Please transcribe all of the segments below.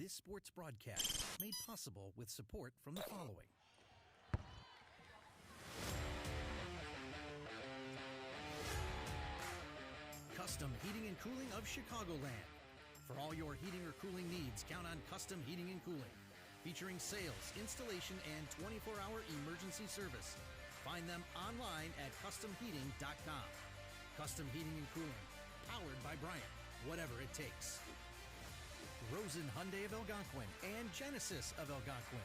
This sports broadcast made possible with support from the following. Custom Heating and Cooling of Chicagoland. For all your heating or cooling needs, count on Custom Heating and Cooling. Featuring sales, installation, and 24-hour emergency service. Find them online at customheating.com. Custom Heating and Cooling, powered by Bryant, whatever it takes. Rosen Hyundai of Algonquin and Genesis of Algonquin.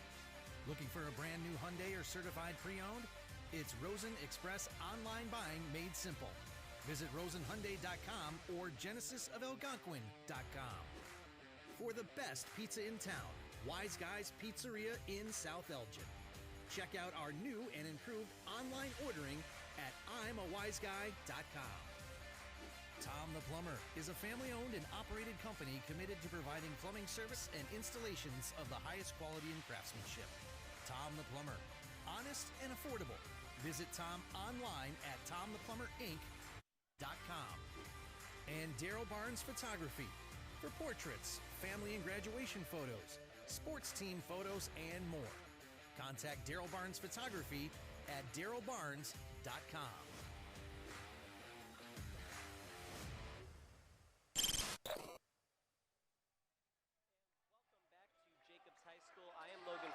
Looking for a brand new Hyundai or certified pre-owned? It's Rosen Express online buying made simple. Visit rosenhyundai.com or genesisofalgonquin.com. For the best pizza in town, Wise Guys Pizzeria in South Elgin. Check out our new and improved online ordering at I'mAWiseGuy.com. Tom the Plumber is a family-owned and operated company committed to providing plumbing service and installations of the highest quality and craftsmanship. Tom the Plumber, honest and affordable. Visit Tom online at TomThePlumberInc.com. And Daryl Barnes Photography for portraits, family and graduation photos, sports team photos, and more. Contact Daryl Barnes Photography at darylbarnes.com.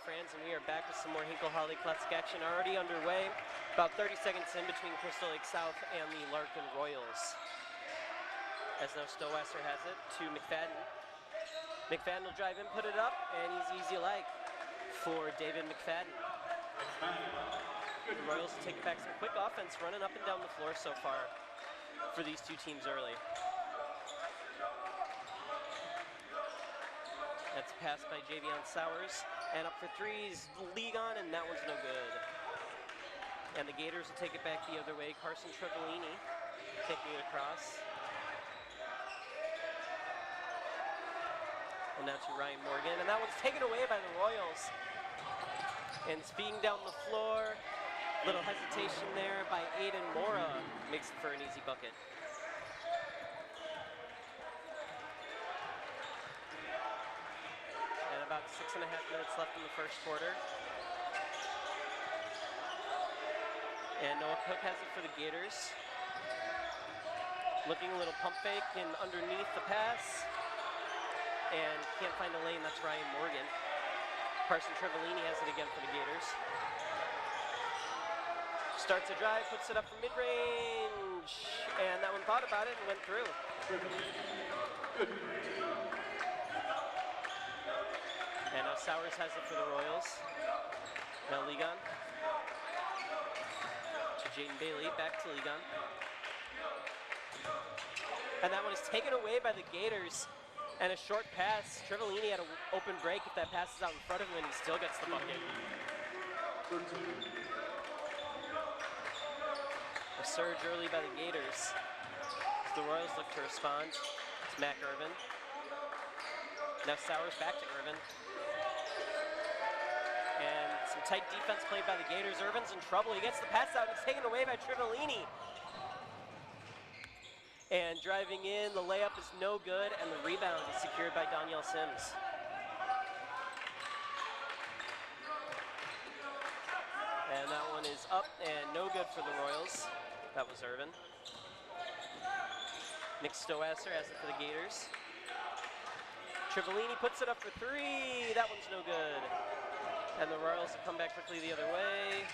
And we are back with some more Hinkle Holiday Classic action already underway. About 30 seconds in between Crystal Lake South and the Larkin Royals. As now Stowasser has it to McFadden. McFadden will drive in, put it up, and he's easy like for David McFadden. The Royals will take back some quick offense, running up and down the floor so far for these two teams early. That's passed by Javion Sowers. And up for threes, Ligon, and that one's no good. And the Gators will take it back the other way. Carson Trevelini taking it across. And now to Ryan Morgan, and that one's taken away by the Royals. And speeding down the floor, little hesitation there by Aiden Mora, makes it for an easy bucket. About 6.5 minutes left in the first quarter. And Noah Cook has it for the Gators. Looking a little pump fake and underneath the pass. And can't find a lane, that's Ryan Morgan. Carson Trevelini has it again for the Gators. Starts a drive, puts it up from mid-range. And that one thought about it and went through. And now Sowers has it for the Royals. Now Ligon. To Jaden Bailey, back to Ligon. And that one is taken away by the Gators. And a short pass. Trevelini had an open break. If that pass is out in front of him, and he still gets the bucket. A surge early by the Gators. As the Royals look to respond. It's Mac Irvin. Now Sowers back to Irvin. And some tight defense played by the Gators. Irvin's in trouble. He gets the pass out. It's taken away by Trevelini. And driving in, the layup is no good, and the rebound is secured by Danielle Sims. And that one is up and no good for the Royals. That was Irvin. Nick Stowasser has it for the Gators. Trevelini puts it up for three. That one's no good. And the Royals will come back quickly the other way.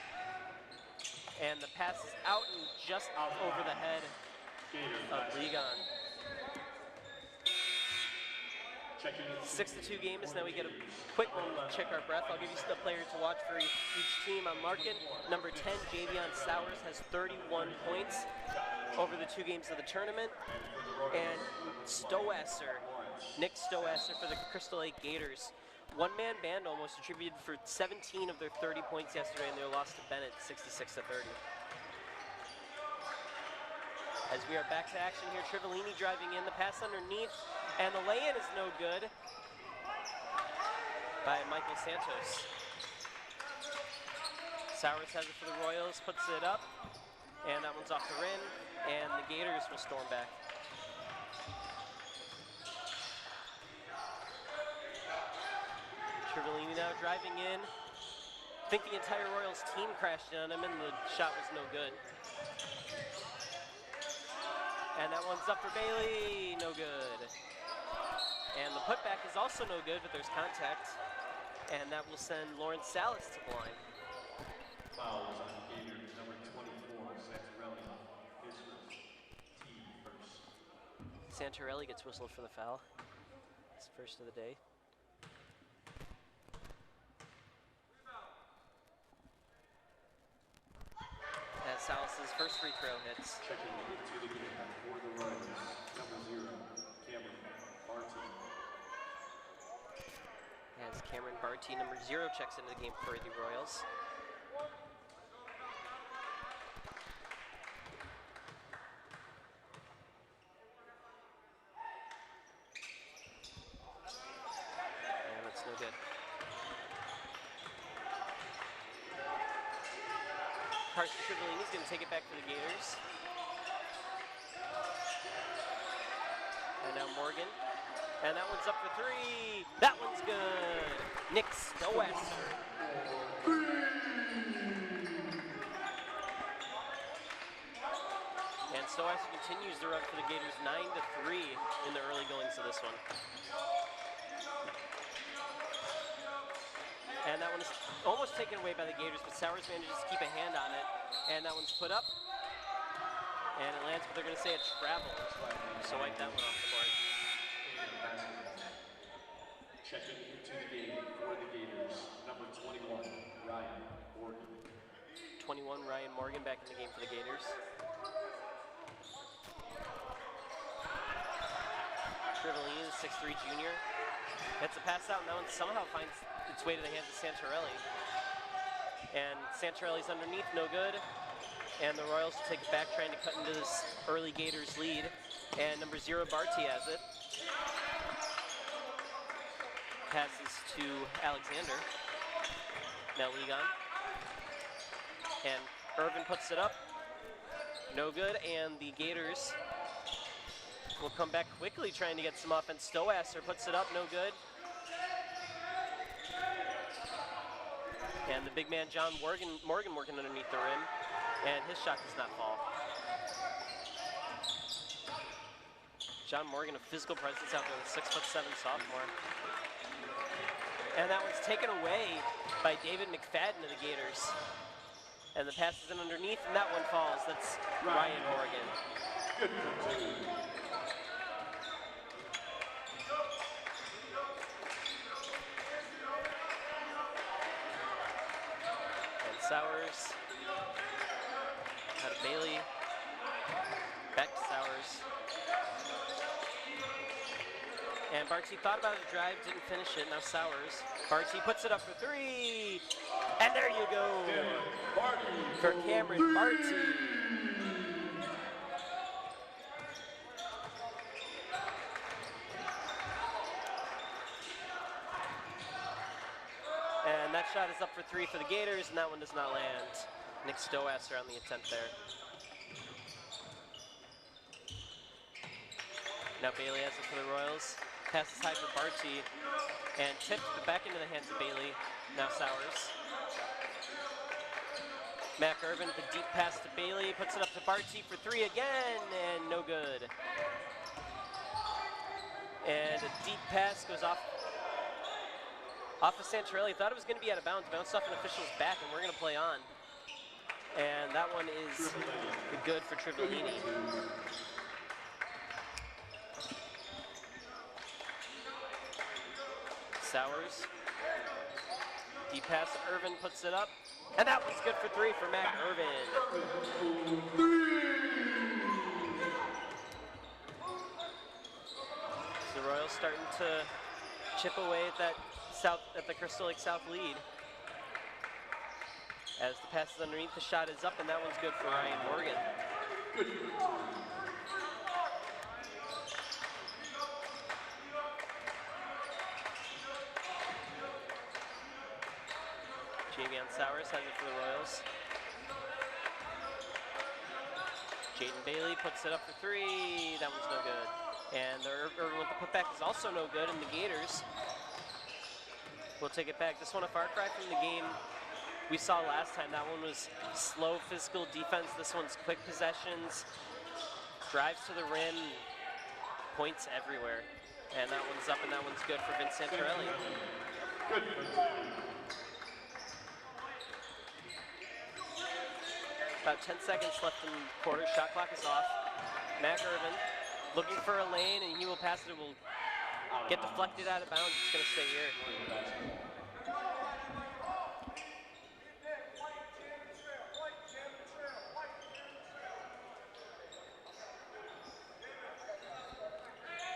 And the pass is out and just over the head of Ligon. 6-2 game is now we get a quick one to check our breath. I'll give you the players to watch for each team. On Larkin, number 10, Javion Sowers has 31 points over the 2 games of the tournament. And Stowasser, Nick Stowasser for the Crystal Lake Gators. One-man band almost attributed for 17 of their 30 points yesterday in their loss to Bennett, 66-30. As we are back to action here, Trevelini driving in, the pass underneath, and the lay-in is no good by Michael Santos. Sowers has it for the Royals, puts it up, and that one's off the rim, and the Gators will storm back. now driving in. I think the entire Royals team crashed in on him, and the shot was no good. And that one's up for Bailey, no good. And the putback is also no good, but there's contact. And that will send Lawrence Salas to the line. Foul is on Gators, number 24, Santarelli. His first, team first. Santarelli gets whistled for the foul. It's first of the day. As Salas' first free throw hits. Checking into the game for the Royals, number 0, Cameron Barty. As Cameron Barty, number 0, checks into the game for the Royals. And that's no good. Carson Trivellini's going to take it back for the Gators. And now Morgan. And that one's up for 3. That one's good. Nick Stowasser. And Stowasser continues to run for the Gators 9-3 in the early goings of this one. And that one is almost taken away by the Gators, but Sowers manages to keep a hand on it. And that one's put up. And it lands, but they're going to say a travel. So wipe that one off the board. Checking into the game for the Gators, number 21, Ryan Morgan. 21, Ryan Morgan back in the game for the Gators. Trivellini, the 6'3" junior. Gets a pass out, and that one somehow finds its way to the hands of Santarelli. And Santarelli's underneath, no good. And the Royals take it back, trying to cut into this early Gators lead. And number 0, Barty has it. Passes to Alexander. Now Ligon. And Irvin puts it up. No good, and the Gators will come back quickly trying to get some offense. Stowasser puts it up, no good. And the big man, John Morgan working underneath the rim, and his shot does not fall. John Morgan, a physical presence out there, the 6'7" sophomore. And that one's taken away by David McFadden of the Gators. And the pass is in underneath, and that one falls. That's Ryan Morgan. And Sowers. Out of Bailey. Back to Sowers. And Barty thought about a drive, didn't finish it. Now Sowers. Barty puts it up for 3. And there you go. For Cameron Barty. And that shot is up for 3 for the Gators, and that one does not land. Nick Stowasser on the attempt there. Now Bailey has it for the Royals. Passes high for Barty, and tipped back into the hands of Bailey. Now Sowers. Mac Irvin, the deep pass to Bailey, puts it up to Barty for 3 again, and no good. And a deep pass goes off of Santarelli. Thought it was going to be out of bounds, bounced off an official's back, and we're going to play on. And that one is good for Trivellini. Sowers. Deep pass, Irvin puts it up. And that one's good for 3 for Mac Irvin. So the Royals starting to chip away at the Crystal Lake South lead. As the pass is underneath, the shot is up, and that one's good for Ryan Morgan. Javion Sowers has it for the Royals. Jaden Bailey puts it up for 3. That one's no good. And Irvin with the putback is also no good, and the Gators We'll take it back. This one a far cry from the game we saw last time. That one was slow physical defense. This one's quick possessions, drives to the rim, points everywhere. And that one's up and that one's good for Vince Santorelli. About 10 seconds left in the quarter. Shot clock is off. Mac Irvin looking for a lane, and he will pass it. It will get deflected out of bounds. It's going to stay here.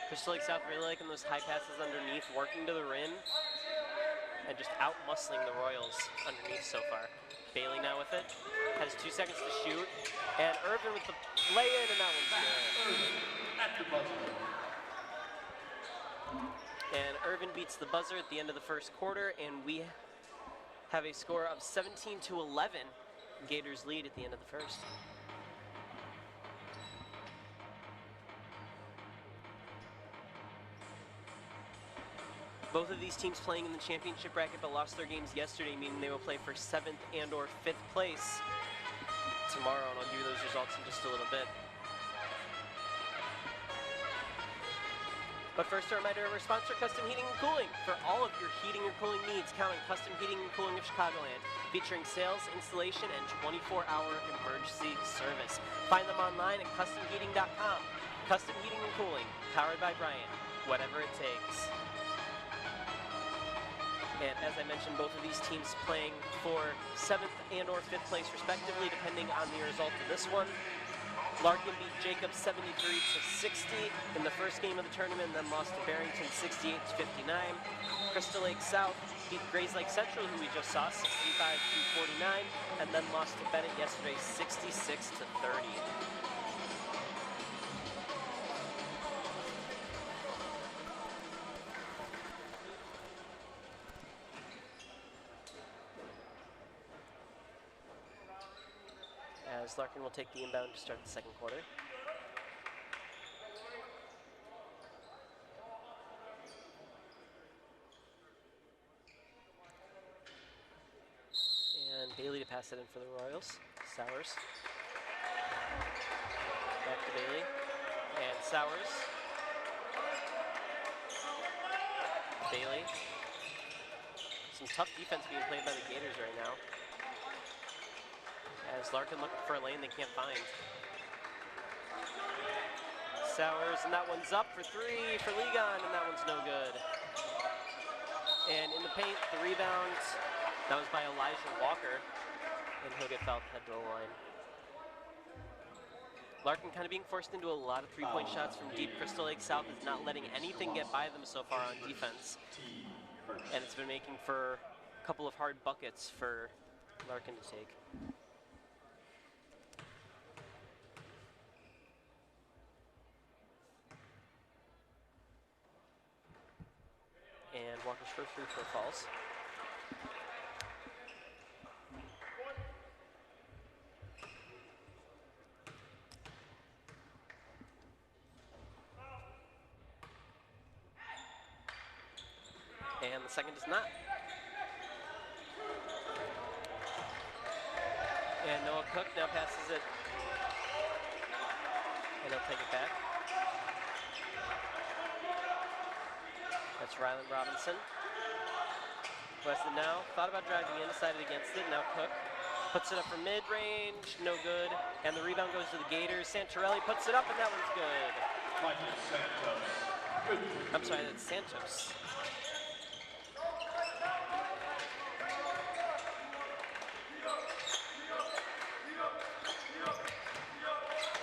Crystal Lake South really liking those high passes underneath, working to the rim, and just out-muscling the Royals underneath so far. Bailey now with it, has 2 seconds to shoot, and Irvin with the lay-in, and that one's good. And Irvin beats the buzzer at the end of the first quarter, and we have a score of 17-11. Gators lead at the end of the first. Both of these teams playing in the championship bracket but lost their games yesterday, meaning they will play for 7th and or 5th place tomorrow, and I'll give you those results in just a little bit. But first, a reminder of our sponsor, Custom Heating and Cooling. For all of your heating or cooling needs, count on Custom Heating and Cooling of Chicagoland, featuring sales, installation, and 24-hour emergency service. Find them online at customheating.com. Custom Heating and Cooling, powered by Bryant, whatever it takes. And as I mentioned, both of these teams playing for 7th and or 5th place respectively, depending on the result of this one. Larkin beat Jacob 73-60 in the first game of the tournament, then lost to Barrington 68-59. Crystal Lake South beat Grays Lake Central, who we just saw, 65-49, and then lost to Bennett yesterday 66-30. As Larkin will take the inbound to start the second quarter. And Bailey to pass it in for the Royals. Sowers. Back to Bailey. And Sowers. Bailey. Some tough defense being played by the Gators right now. As Larkin looking for a lane they can't find. Sowers, and that one's up for three for Ligon, and that one's no good. And in the paint, the rebound, that was by Elijah Walker, and he'll get fouled head to the line. Larkin kind of being forced into a lot of three-point shots from deep. Crystal Lake South is not letting anything get by them so far on defense. And it's been making for a couple of hard buckets for Larkin to take. And Walker's first free throw falls. And the second does not. And Noah Cook now passes it. And he'll take it back. That's Rylan Robinson. Weston now thought about driving in, decided against it. Now Cook puts it up for mid-range, no good. And the rebound goes to the Gators. Santorelli puts it up, and that one's good. I'm sorry, that's Santos.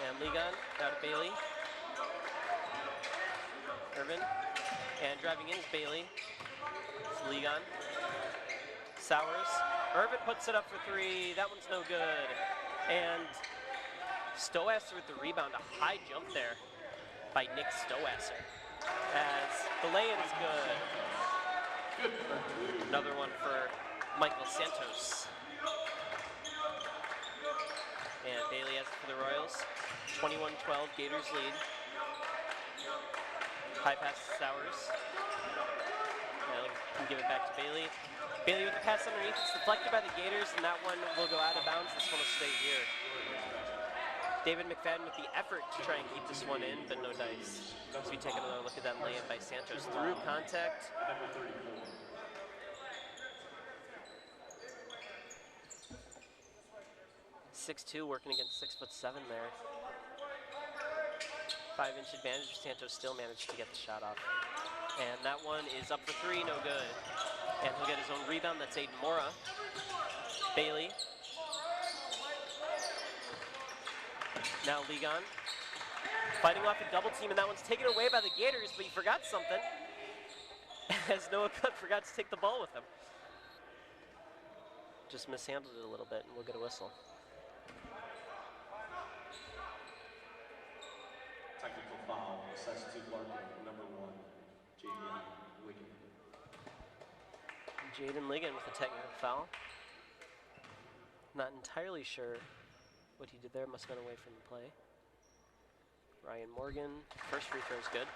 And Ligon, now to Bailey. Irvin. And driving in is Bailey. It's Ligon. Sowers. Irvin puts it up for three. That one's no good. And Stowasser with the rebound. A high jump there by Nick Stowasser. As the lay-in is good. Another one for Michael Santos. And Bailey has it for the Royals. 21-12, Gators lead. High pass to Sowers. And give it back to Bailey. Bailey with the pass underneath. It's deflected by the Gators, and that one will go out of bounds. This one will stay here. David McFadden with the effort to try and keep this one in, but no dice. As we take another look at that lay-in by Santos through contact. 6'2", working against 6'7" there. 5-inch advantage. Santos still managed to get the shot off. And that one is up for three, no good. And he'll get his own rebound. That's Aiden Mora. Bailey. Now Ligon. Fighting off a double team, and that one's taken away by the Gators, but he forgot something. As Noah Cook forgot to take the ball with him. Just mishandled it a little bit, and we'll get a whistle. Technical foul, assessed to Larkin, number 1, Jaden Ligon with a technical foul. Not entirely sure what he did there. Must have been away from the play. Ryan Morgan, first free throw is good.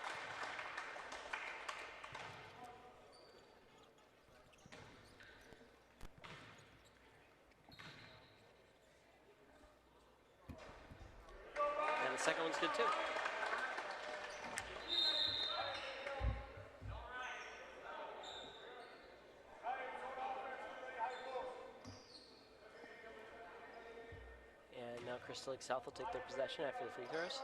And the second one's good too. And now Crystal Lake South will take their possession after the free throws.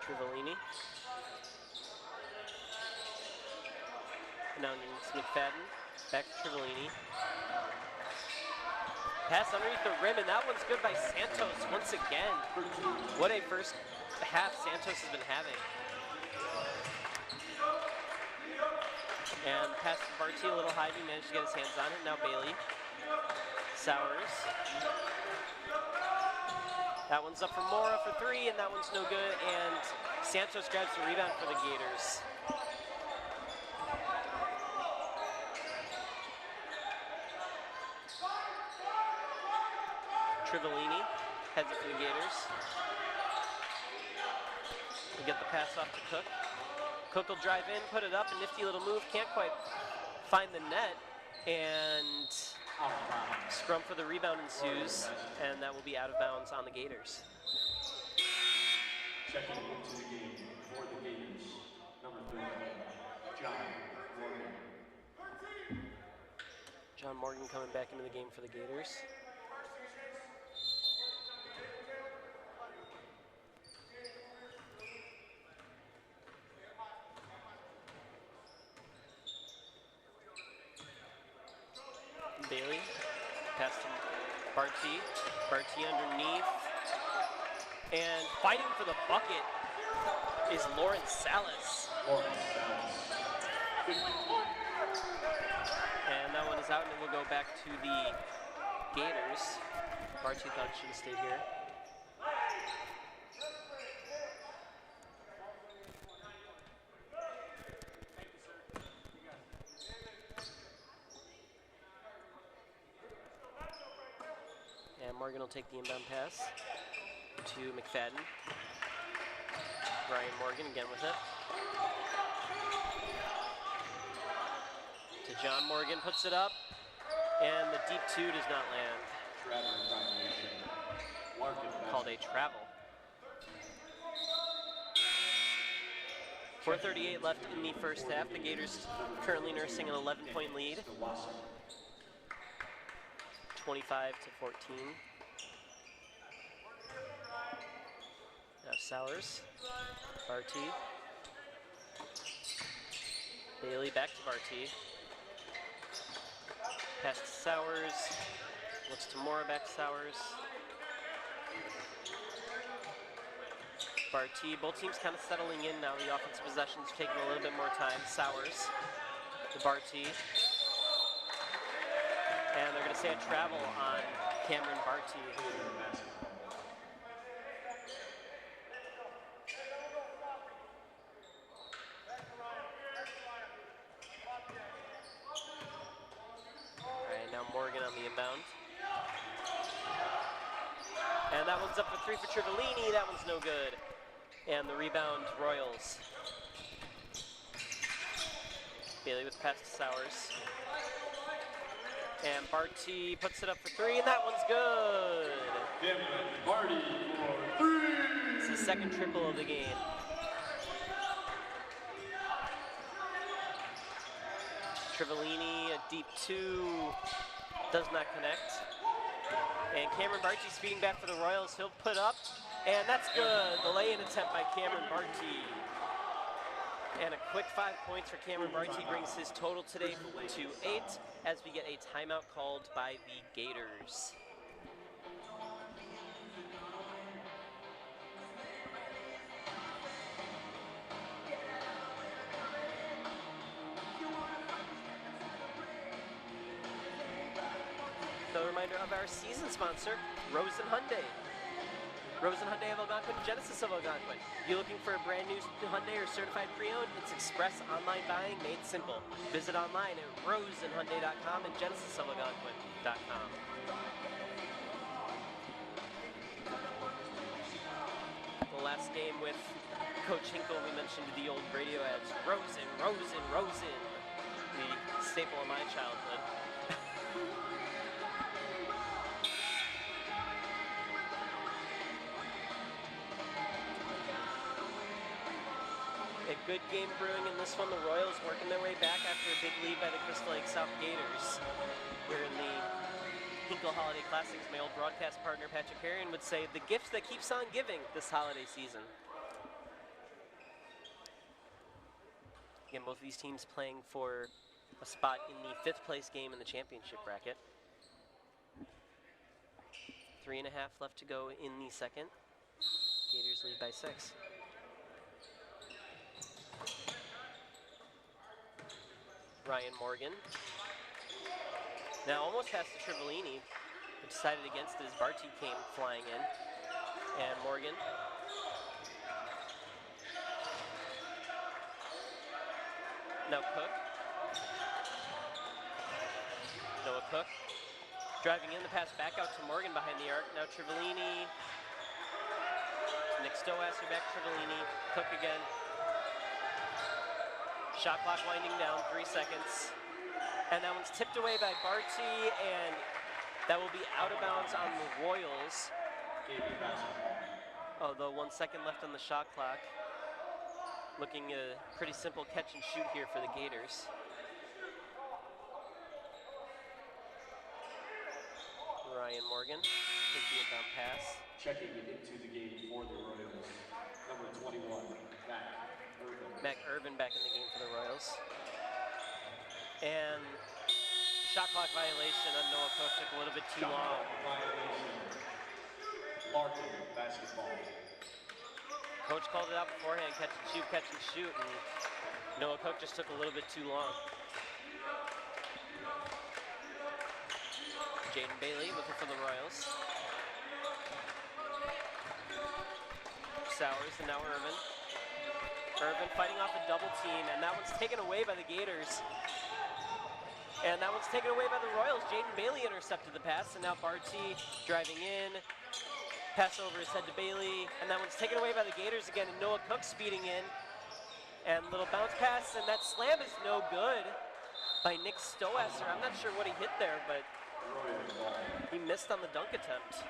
Trivellini. Now it's McFadden. Back to Trivellini. Pass underneath the rim, and that one's good by Santos once again. What a first half Santos has been having. And pass to Barty a little high, he managed to get his hands on it. Now Bailey. Sowers. That one's up for Mora for three, and that one's no good, and Santos grabs the rebound for the Gators. Trivellini heads it for the Gators. We get the pass off to Cook. Cook will drive in, put it up, a nifty little move, can't quite find the net, and scrum for the rebound ensues, and that will be out of bounds on the Gators. Checking into the game for the Gators, number 3, John Morgan. John Morgan coming back into the game for the Gators. Bailey, pass to Barty. Barty underneath. And fighting for the bucket is Lawrence Salas. And that one is out, and it will go back to the Gators. Barty thought it should have stayed here. Morgan will take the inbound pass to McFadden. Ryan Morgan again with it. To John Morgan, puts it up, and the deep two does not land. Called a travel. 4:38 left in the first half. The Gators currently nursing an 11-point lead. 25-14. Now Sowers, Barty, Bailey back to Barty. Pass to Sowers, looks to Mora, back to Sowers. Barty, both teams kind of settling in now. The offensive possessions are taking a little bit more time. Sowers to Barty. And they're going to say a travel on Cameron Barty. All right, now Morgan on the inbound. And that one's up for 3 for Trivellini. That one's no good. And the rebound, Royals. Bailey with the pass to Sowers. And Barty puts it up for 3, and that one's good. Barty for 3. It's the second triple of the game. Trivellini, a deep 2, does not connect. And Cameron Barty speeding back for the Royals. He'll put up, and that's good. The lay-in attempt by Cameron Barty. And a quick 5 points for Cameron Barty brings his total today to 8 as we get a timeout called by the Gators. A reminder of our season sponsor, Rosen Hyundai. Rosen Hyundai of Algonquin, Genesis of Algonquin. You looking for a brand new Hyundai or certified pre-owned? It's express online buying made simple. Visit online at rosenhyundai.com and genesisofalgonquin.com. The last game with Coach Hinkle, we mentioned the old radio ads, Rosen, Rosen, Rosen, the staple of my childhood. A good game brewing in this one. The Royals working their way back after a big lead by the Crystal Lake South Gators. We're in the Hinkle Holiday Classics. My old broadcast partner, Patrick Harrion, would say, the gift that keeps on giving this holiday season. Again, both of these teams playing for a spot in the 5th place game in the championship bracket. 3.5 left to go in the second. Gators lead by 6. Ryan Morgan. Now almost passed to Trivellini, but decided against it as Barty came flying in. And Morgan. Now Cook. Noah Cook. Driving in the pass back out to Morgan behind the arc. Now Trivellini. Nick Stowasser back to Trivellini. Cook again. Shot clock winding down, 3 seconds. And that one's tipped away by Barty, and that will be out of bounds on the Royals. Although 1 second left on the shot clock. Looking a pretty simple catch and shoot here for the Gators. Ryan Morgan, take the inbound pass. Checking into the game for the Royals, number 21, Mac Irvin back in the game for the Royals. And shot clock violation on Noah Cook, took a little bit too long. Larkin, basketball. Coach called it out beforehand, catch and shoot, and Noah Cook just took a little bit too long. Jaden Bailey looking for the Royals. Sowers, and now Irvin. Irvin fighting off a double team, and that one's taken away by the Gators. And that one's taken away by the Royals. Jaden Bailey intercepted the pass, and now Barty driving in. Pass over his head to Bailey, and that one's taken away by the Gators again, and Noah Cook speeding in. And little bounce pass, and that slam is no good by Nick Stowasser. I'm not sure what he hit there, but he missed on the dunk attempt.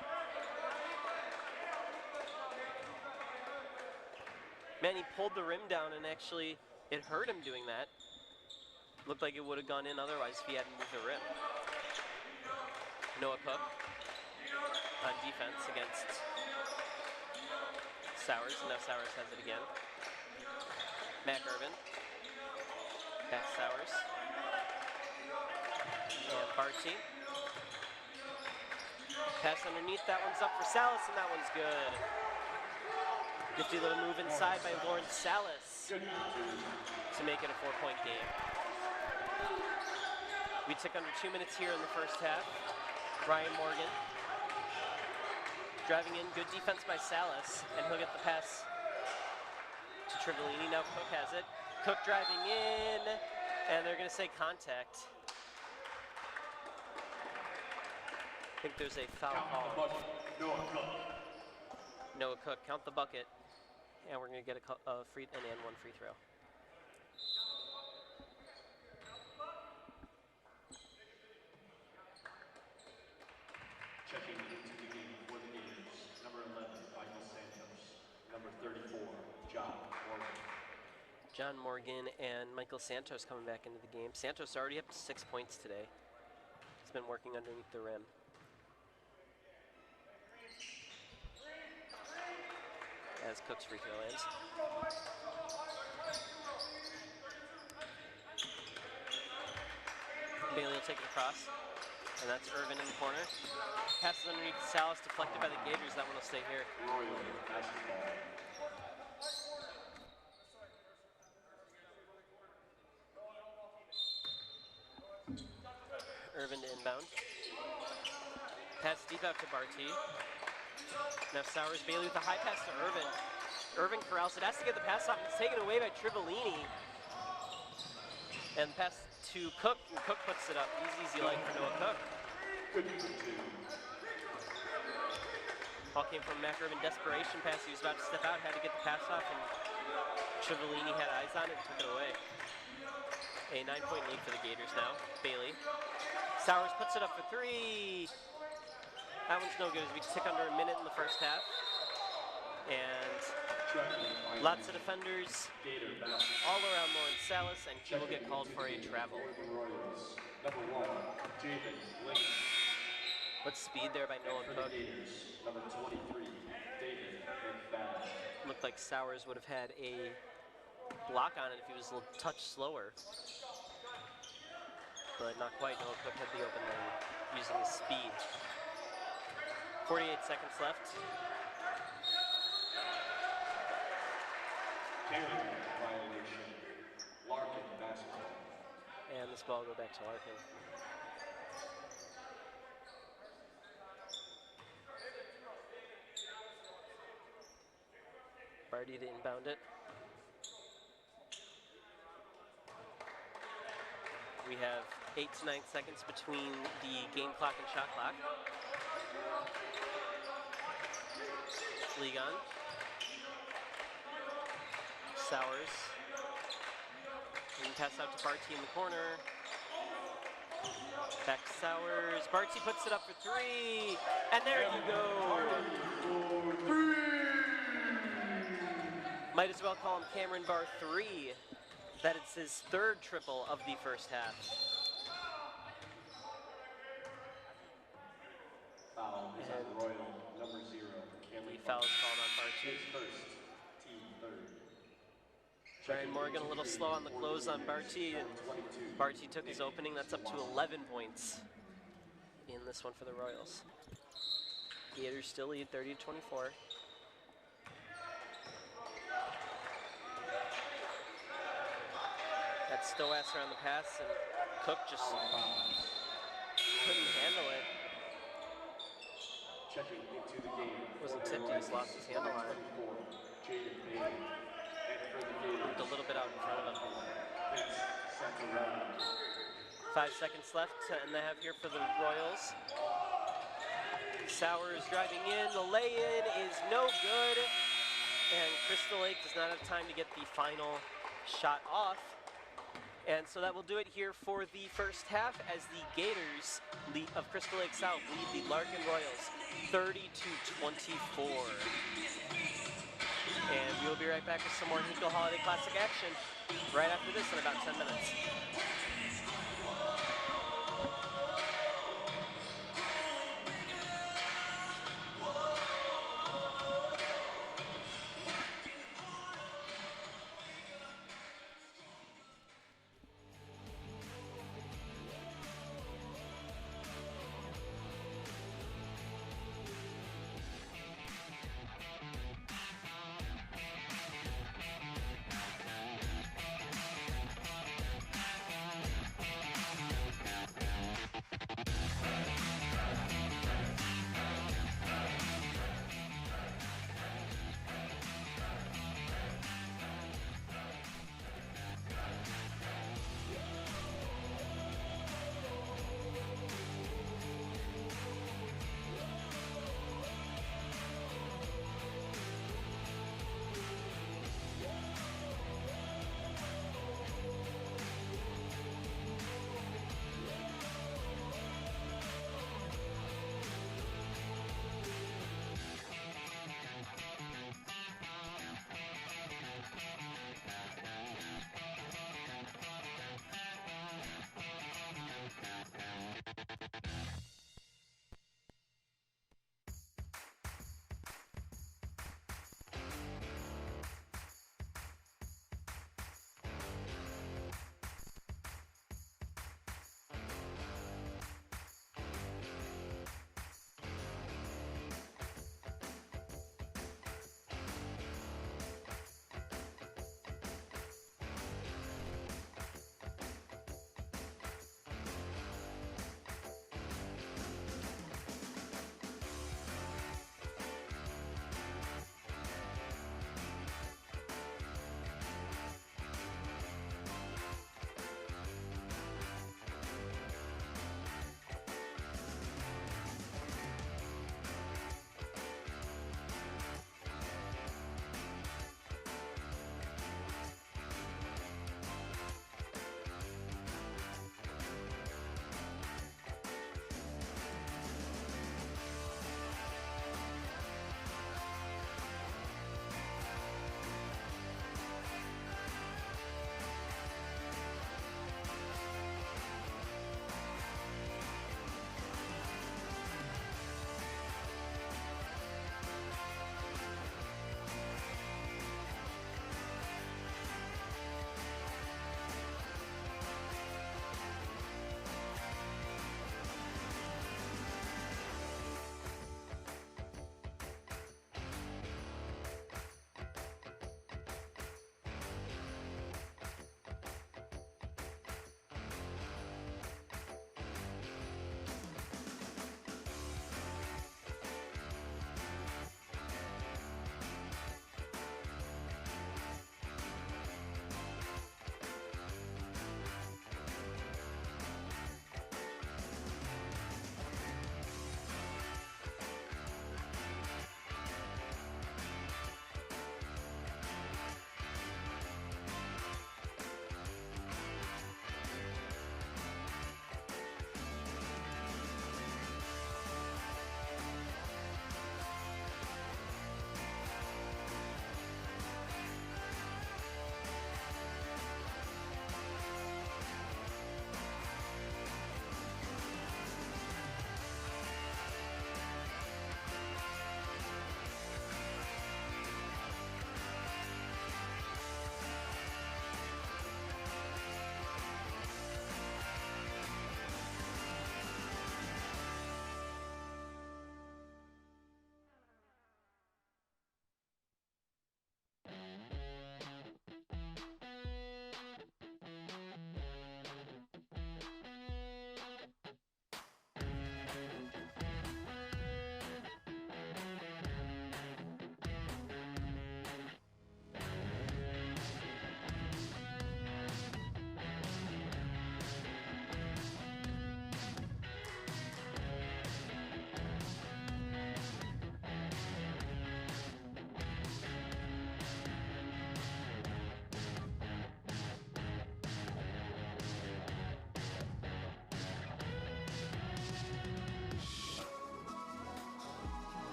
Man, he pulled the rim down, and actually it hurt him doing that. Looked like it would have gone in otherwise if he hadn't moved the rim. Noah Cook on defense against Sowers, and now Sowers has it again. Mac Irvin, back Sowers. And Barty. Pass underneath, that one's up for Salas, and that one's good. Nifty little move inside by Lawrence Salas to make it a 4-point game. We took under 2 minutes here in the first half. Ryan Morgan driving in, good defense by Salas, and he'll get the pass to Trivellini. Now Cook has it. Cook driving in, and they're going to say contact. I think there's a foul Count the call. bucket. Noah Cook. Noah Cook, count the bucket, and we're going to get an and one free throw. Checking into the game for the Gators. Number 11, Michael Santos. Number 34, John Morgan. John Morgan and Michael Santos coming back into the game. Santos already up to 6 points today. He's been working underneath the rim. As Cook's free throw lands. Bailey will take it across, and that's Irvin in the corner. Passes underneath Salas, deflected by the Gators. That one will stay here. Royal basketball. Irvin to inbound. Pass deep out to Barty. Now Sowers, Bailey with a high pass to Irvin. Irvin corrals it, has to get the pass off, and it's taken away by Trivellini. And pass to Cook, and Cook puts it up. Easy like for Noah Cook. Good for two. Ball came from Mac Irvin, desperation pass. He was about to step out, had to get the pass off, and Trivellini had eyes on it and took it away. A 9-point lead for the Gators now. Bailey. Sowers puts it up for three. That one's no good as we tick under a minute in the first half. And lots of defenders all around Lawrence Salas, and he will get called for a travel. Number 1, David Lincoln. What speed there by Noah Cook. Number 23, David McFadden. Looked like Sowers would have had a block on it if he was a little touch slower. But not quite. Noah Cook had the open lane using his speed. 48 seconds left. Carrying violation. Larkin basketball. And this ball will go back to Larkin. Barty to inbound it. We have 8 to 9 seconds between the game clock and shot clock. League on. Sowers. We can pass out to Barty in the corner. Back to Sowers. Barty puts it up for three. And there you go. Might as well call him Cameron Barr 3. That is his third triple of the first half. Foul is on Royal, number 0. The foul is called on Barty. First, team third. Brian Morgan a little slow on the close on Barty, and Barty took his opening. That's up to 11 points in this one for the Royals. Gators still lead 30-24. That Stoasser on the pass, and Cook just couldn't handle it. Checking into the game. Wasn't tipped, he just lost his handle on it. Jaden Bailey. And for the Gators, Moved a little bit out in front of him. Vince Santarelli. 5 seconds left to end the half here for the Royals. Sowers driving in, the lay-in is no good. And Crystal Lake does not have time to get the final shot off. And so that will do it here for the first half as the Gators of Crystal Lake South lead the Larkin Royals 30-24. And we will be right back with some more Hinkle Holiday Classic action right after this in about 10 minutes.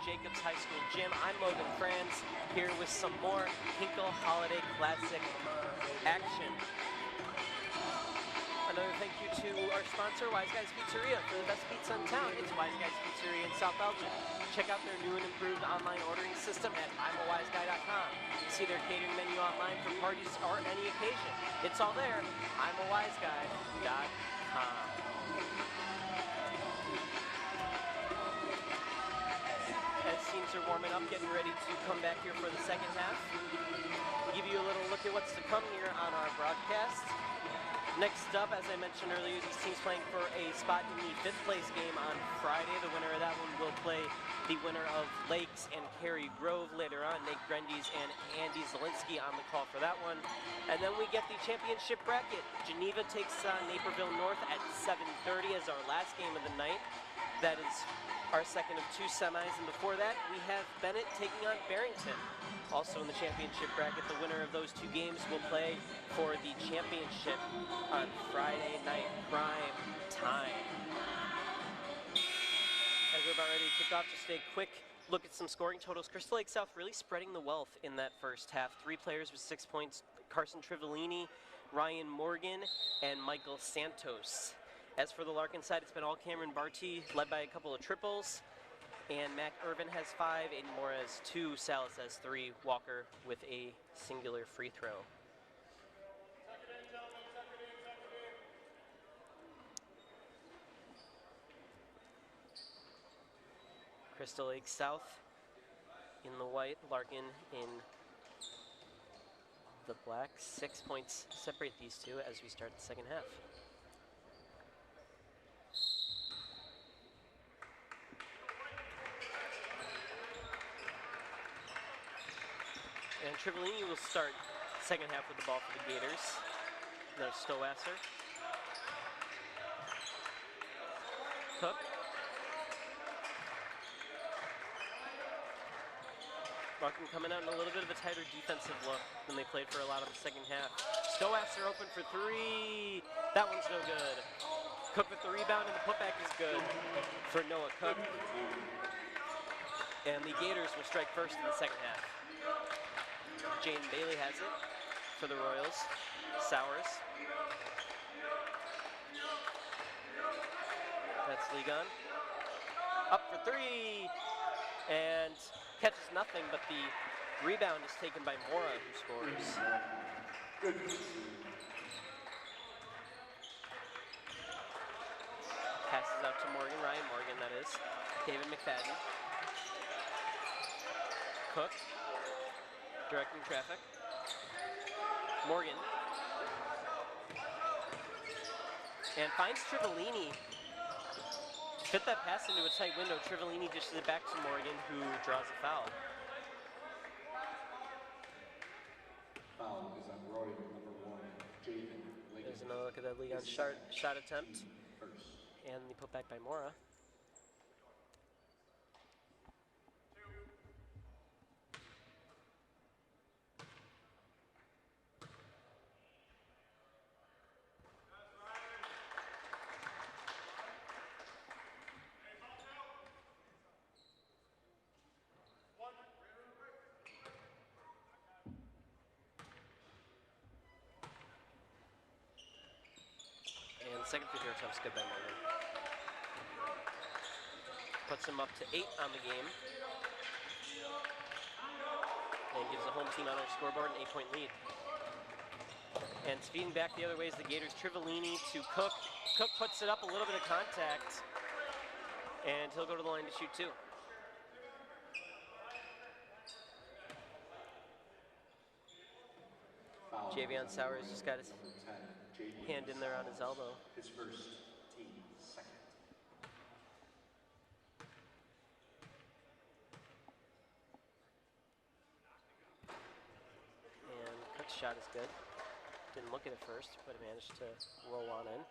Jacobs High School Gym. I'm Logan Franz, here with some more Hinkle Holiday Classic action. Another thank you to our sponsor, Wise Guys Pizzeria. For the best pizza in town, it's Wise Guys Pizzeria in South Elgin. Check out their new and improved online ordering system at I'mAWiseGuy.com. See their catering menu online for parties or any occasion. It's all there, I'mAWiseGuy.com. As teams are warming up, getting ready to come back here for the second half. We'll give you a little look at what's to come here on our broadcast. Next up, as I mentioned earlier, these teams playing for a spot in the 5th place game on Friday. The winner of that one will play the winner of Lakes and Cary Grove later on. Nate Grendies and Andy Zielinski on the call for that one. And then we get the championship bracket. Geneva takes on Naperville North at 7:30 as our last game of the night. That is our second of 2 semis, and before that, we have Bennett taking on Barrington. Also in the championship bracket, the winner of those 2 games will play for the championship on Friday night prime time. As we're about ready to kick off, just a quick look at some scoring totals. Crystal Lake South really spreading the wealth in that first half. 3 players with 6 points, Carson Trivellini, Ryan Morgan, and Michael Santos. As for the Larkin side, it's been all Cameron Barty, led by a couple of triples. And Mac Irvin has 5, Aiden Moore has 2, Salas has 3, Walker with a singular free throw. Crystal Lake South in the white, Larkin in the black. 6 points separate these two as we start the second half. And Trivellini will start second half with the ball for the Gators. There's Stowasser. Cook. Larkin coming out in a little bit of a tighter defensive look than they played for a lot of the second half. Stowasser open for 3. That one's no good. Cook with the rebound, and the putback is good for Noah Cook. And the Gators will strike first in the second half. Jane Bailey has it for the Royals. Sowers. That's Ligon. Up for 3. And catches nothing, but the rebound is taken by Mora, who scores. Passes out to Morgan, Ryan Morgan, that is. David McFadden. Cook. Directing traffic. Morgan. And finds Trivellini. Fit that pass into a tight window. Trivellini dishes it back to Morgan, who draws a foul. Foul is on Roy, number 1, Jaden. There's another look at that Ligon shot attempt. And the putback by Mora. Second free throw attempt's good by Morgan. Puts him up to 8 on the game. And gives the home team on their scoreboard an 8-point lead. And speeding back the other way is the Gators. Trivellini to Cook. Cook puts it up, a little bit of contact. And he'll go to the line to shoot 2. Javion Sowers just got his hand in there on his elbow. His first, team second. And Cook's shot is good. Didn't look at it first, but managed to roll on in.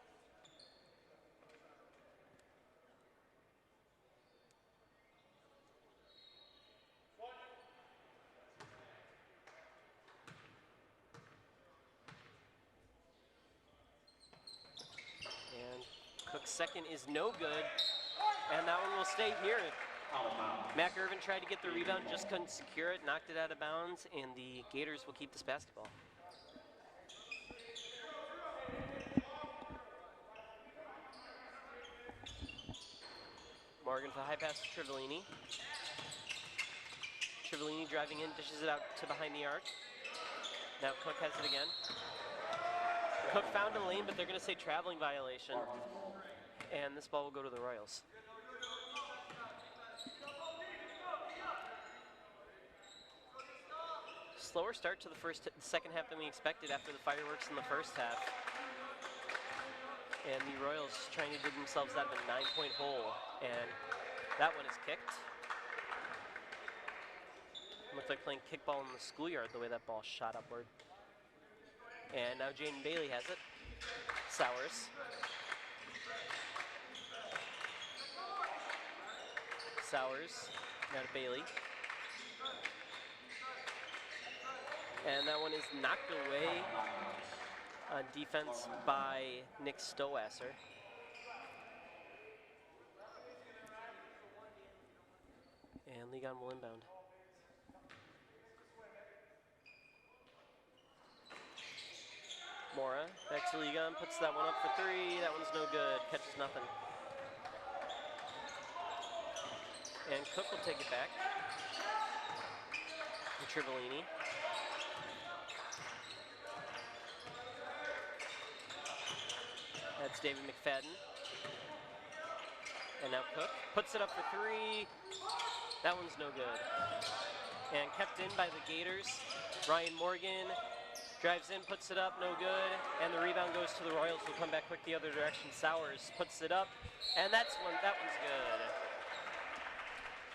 Cook's second is no good, and that one will stay here. Out of bounds. Mac Irvin tried to get the rebound, just couldn't secure it, knocked it out of bounds, and the Gators will keep this basketball. Morgan for the high pass to Trivellini. Trivellini driving in, dishes it out to behind the arc. Now Cook has it again. Cook found a lane, but they're going to say traveling violation. And this ball will go to the Royals. Slower start to the second half than we expected after the fireworks in the first half. And the Royals trying to dig themselves out of a 9-point hole. And that one is kicked. Looked like playing kickball in the schoolyard the way that ball shot upward. And now Jaden Bailey has it. Sowers. Sowers, now to Bailey. And that one is knocked away on defense by Nick Stowasser. And Ligon will inbound. Mora, back to Ligon, puts that one up for three. That one's no good, catches nothing. And Cook will take it back. And Trivellini. That's David McFadden. And now Cook puts it up for three. That one's no good. And kept in by the Gators. Ryan Morgan drives in, puts it up, no good. And the rebound goes to the Royals, who come back quick the other direction. Sowers puts it up, and that one's good.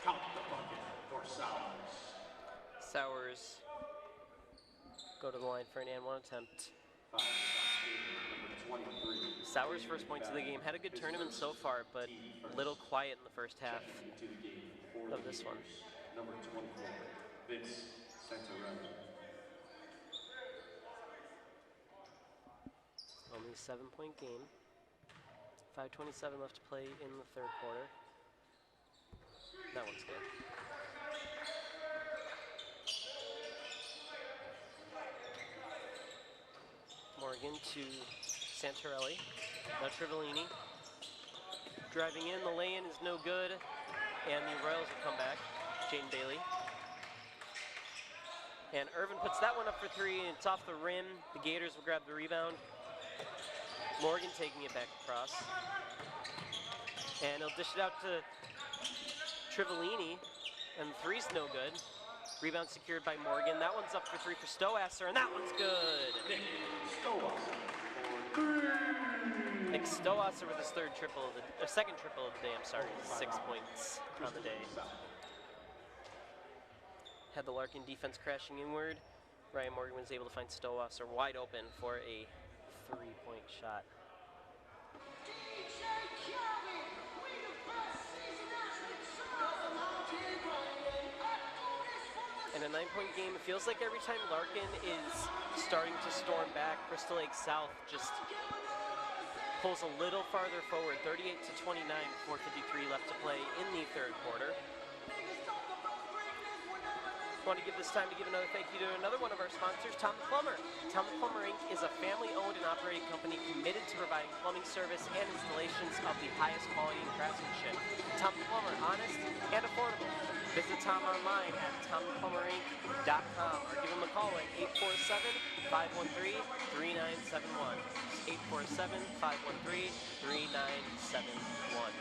Count the bucket for Sowers. Sowers go to the line for an and one attempt. Number 23. Sowers' first points of the game. Had a good tournament so far, but a little quiet in the first half of this one. Number 24, Vince Santarelli. Only a 7-point game. 5:27 left to play in the third quarter. That one's good. Morgan to Santarelli. Now Trivellini. Driving in, the lane is no good. And the Royals will come back. Jaden Bailey. And Irvin puts that one up for three, and it's off the rim. The Gators will grab the rebound. Morgan taking it back across. And he'll dish it out to Trivellini, and the three's no good. Rebound secured by Morgan. That one's up for three for Stowasser, and that one's good. Nick Stowasser with his second triple of the day, I'm sorry. 6 points on the day. Had the Larkin defense crashing inward. Ryan Morgan was able to find Stowasser wide open for a 3-point shot. In a 9-point game, it feels like every time Larkin is starting to storm back, Crystal Lake South just pulls a little farther forward, 38-29, 4:53 left to play in the third quarter. I want to give this time to give another thank you to another one of our sponsors, Tom the Plumber. Tom the Plumber Inc. is a family-owned and operated company committed to providing plumbing service and installations of the highest quality and craftsmanship. Tom the Plumber, honest and affordable. Visit Tom online at tomtheplumberinc.com or give him a call at 847-513-3971. 847-513-3971.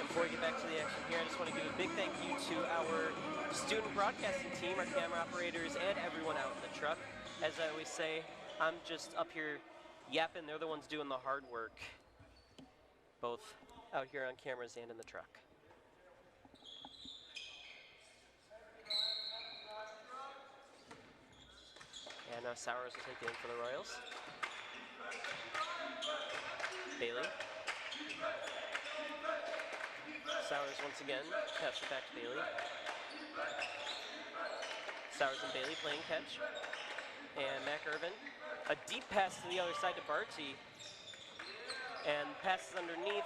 Before we get back to the action here, I just want to give a big thank you to our student broadcasting team, our camera operators, and everyone out in the truck. As I always say, I'm just up here yapping. They're the ones doing the hard work, both out here on cameras and in the truck. And now Sowers will take it in for the Royals. Bailey. Sowers once again, pass it back to Bailey. Sowers and Bailey playing catch. And Mac Irvin, a deep pass to the other side to Barty. And passes underneath.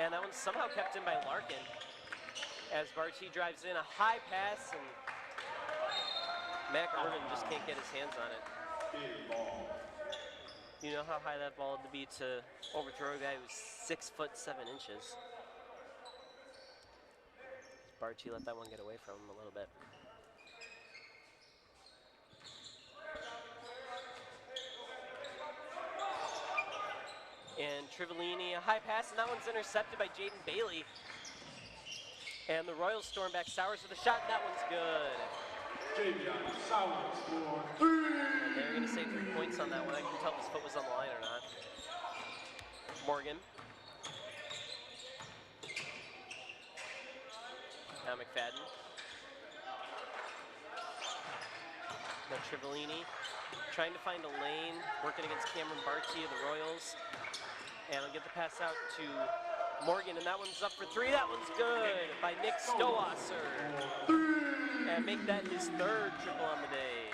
And that one's somehow kept in by Larkin. As Barty drives in, a high pass, and Mac Irvin just can't get his hands on it. You know how high that ball had to be to overthrow a guy who's 6'7". Barty let that one get away from him a little bit. And Trivellini, a high pass, and that one's intercepted by Jaden Bailey. And the Royals storm back. Sowers with a shot, and that one's good. Sowers for 3. And they're going to say 3 points on that one. I can tell if his foot was on the line or not. Morgan. Now McFadden. Now Trivellini trying to find a lane, working against Cameron Barty of the Royals. And I'll get the pass out to Morgan, and that one's up for 3. That one's good by Nick Stowasser. And make that his 3rd triple on the day.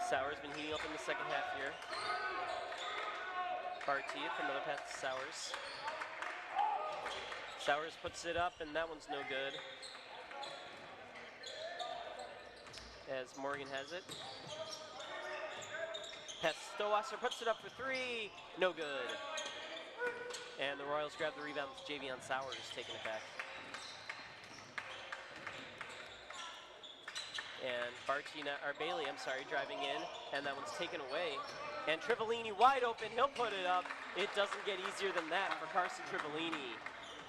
Sowers been heating up in the second half here. Barty, another pass to Sowers. Sowers puts it up, and that one's no good. As Morgan has it. Pass Stowasser puts it up for 3. No good. And the Royals grab the rebound with Javion Sowers taking it back. And Bailey, driving in, and that one's taken away. And Trivellini wide open, he'll put it up. It doesn't get easier than that for Carson Trivellini.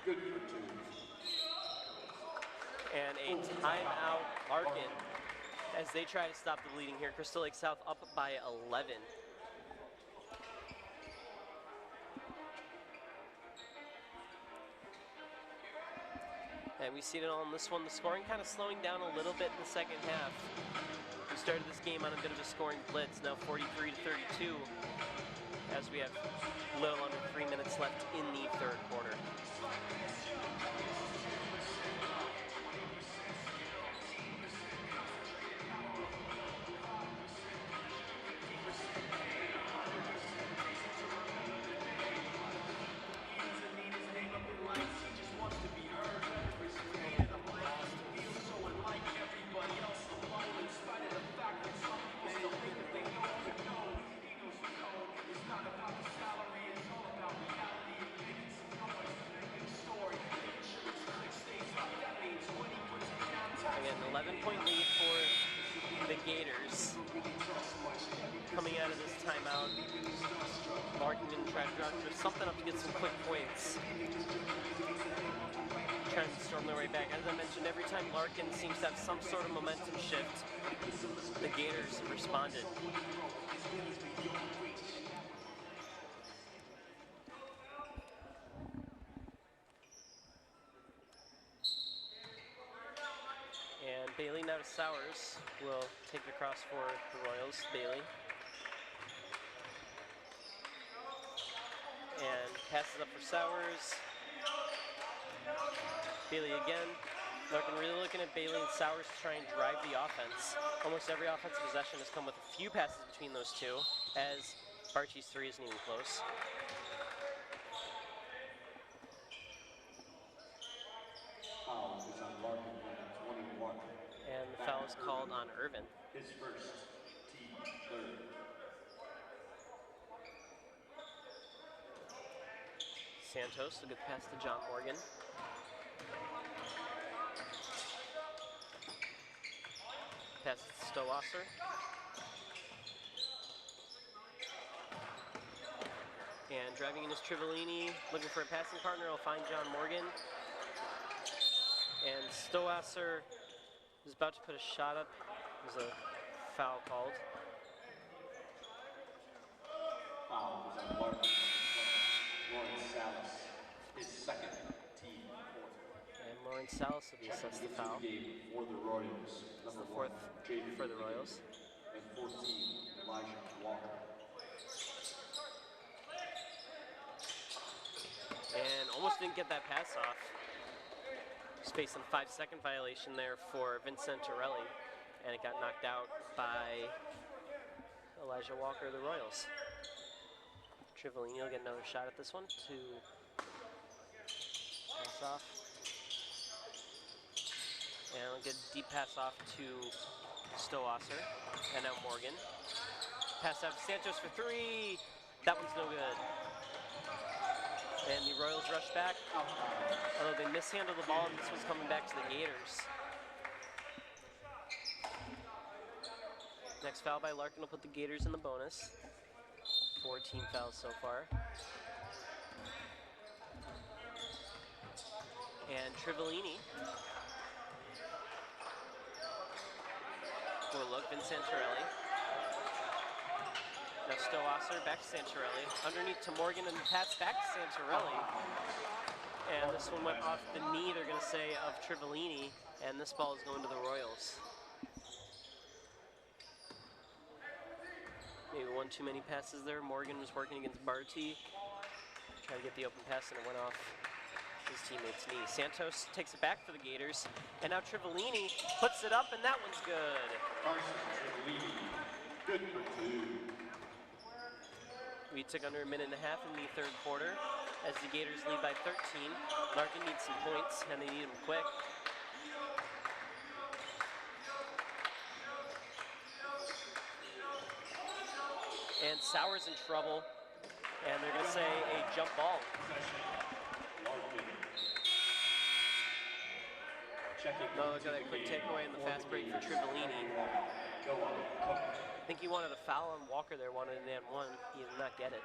Good for 2. And a timeout, Larkin, as they try to stop the bleeding here. Crystal Lake South up by 11. And we see it all in this one. The scoring kind of slowing down a little bit in the second half. We started this game on a bit of a scoring blitz, now 43-32, as we have a little under 3 minutes left in the 3rd quarter. Again, 11-point lead for the Gators. Coming out of this timeout, Larkin didn't try to draw something up to get some quick points. Trying to storm their way back. As I mentioned, every time Larkin seems to have some sort of momentum shift, the Gators have responded. And Bailey now to Sowers will take it across for the Royals. Bailey. And passes up for Sowers. Bailey again. Larkin really looking at Bailey and Sowers to try and drive the offense. Almost every offensive possession has come with a few passes between those two, as Barty's 3 isn't even close. Foul is on Larkin, 21. And the foul is called on Irvin. His first, team 3rd. Santos, a good pass to John Morgan. Pass to Stowasser. And driving in is Trivellini, looking for a passing partner. He'll find John Morgan. And Stowasser is about to put a shot up. There's a foul called. Foul is on Larkin. Lawrence Salas, his 2nd, team 4th. And Lawrence Salas will be assessed the foul. For the Royals, It's the number 4th 1, for the Royals. And 14, Elijah Walker. And almost didn't get that pass off. Space and 5-second violation there for Vincent Torelli, and it got knocked out by Elijah Walker of the Royals. Trivellini will get another shot at this one to pass off. And we'll get a deep pass off to Stowasser. And now Morgan. Pass out to Santos for three. That one's no good. And the Royals rush back. Although they mishandled the ball, and this one's coming back to the Gators. Next foul by Larkin will put the Gators in the bonus. 4 team fouls so far. And Trivellini will look, Vincentorelli. Now Stowasser back to Santorelli. Underneath to Morgan and the pass back to Santorelli. And this one went off the knee, they're going to say, of Trivellini. And this ball is going to the Royals. Maybe one too many passes there. Morgan was working against Barty. Trying to get the open pass and it went off his teammate's knee. Santos takes it back for the Gators. And now Trivellini puts it up and that one's good. Good for 2. We took under a minute and a half in the third quarter as the Gators lead by 13. Larkin needs some points and they need them quick. And Sauer's in trouble, and they're going to say a jump ball. Oh, look at that quick takeaway in the fast break for Trivellini. I think he wanted a foul on Walker there, wanted an and one. He did not get it.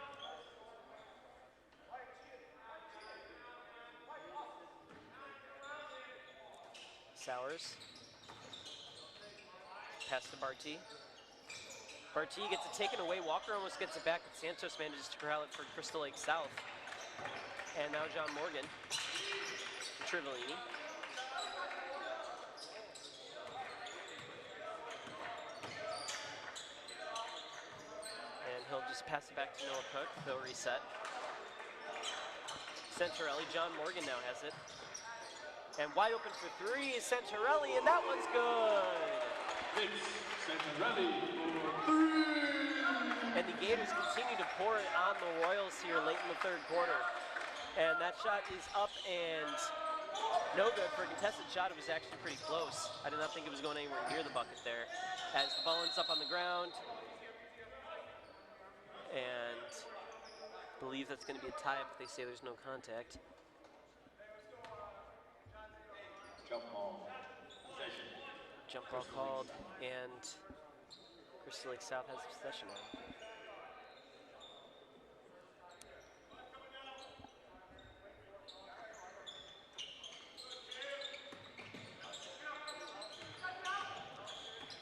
Sauers. Pass to Barty. Barty gets it taken away. Walker almost gets it back, but Santos manages to corral it for Crystal Lake South. And now John Morgan. Trivellini. And he'll just pass it back to Noah Cook. They'll reset. Santorelli. John Morgan now has it. And wide open for three is Santorelli, and that one's good. Santorelli for 3. And the Gators continue to pour it on the Royals here late in the third quarter. And that shot is up and no good for a contested shot. It was actually pretty close. I did not think it was going anywhere near the bucket there. As the ball ends up on the ground. And I believe that's going to be a tie if they say there's no contact. Jump ball. Possession. Jump ball called, and Crystal Lake South has possession now.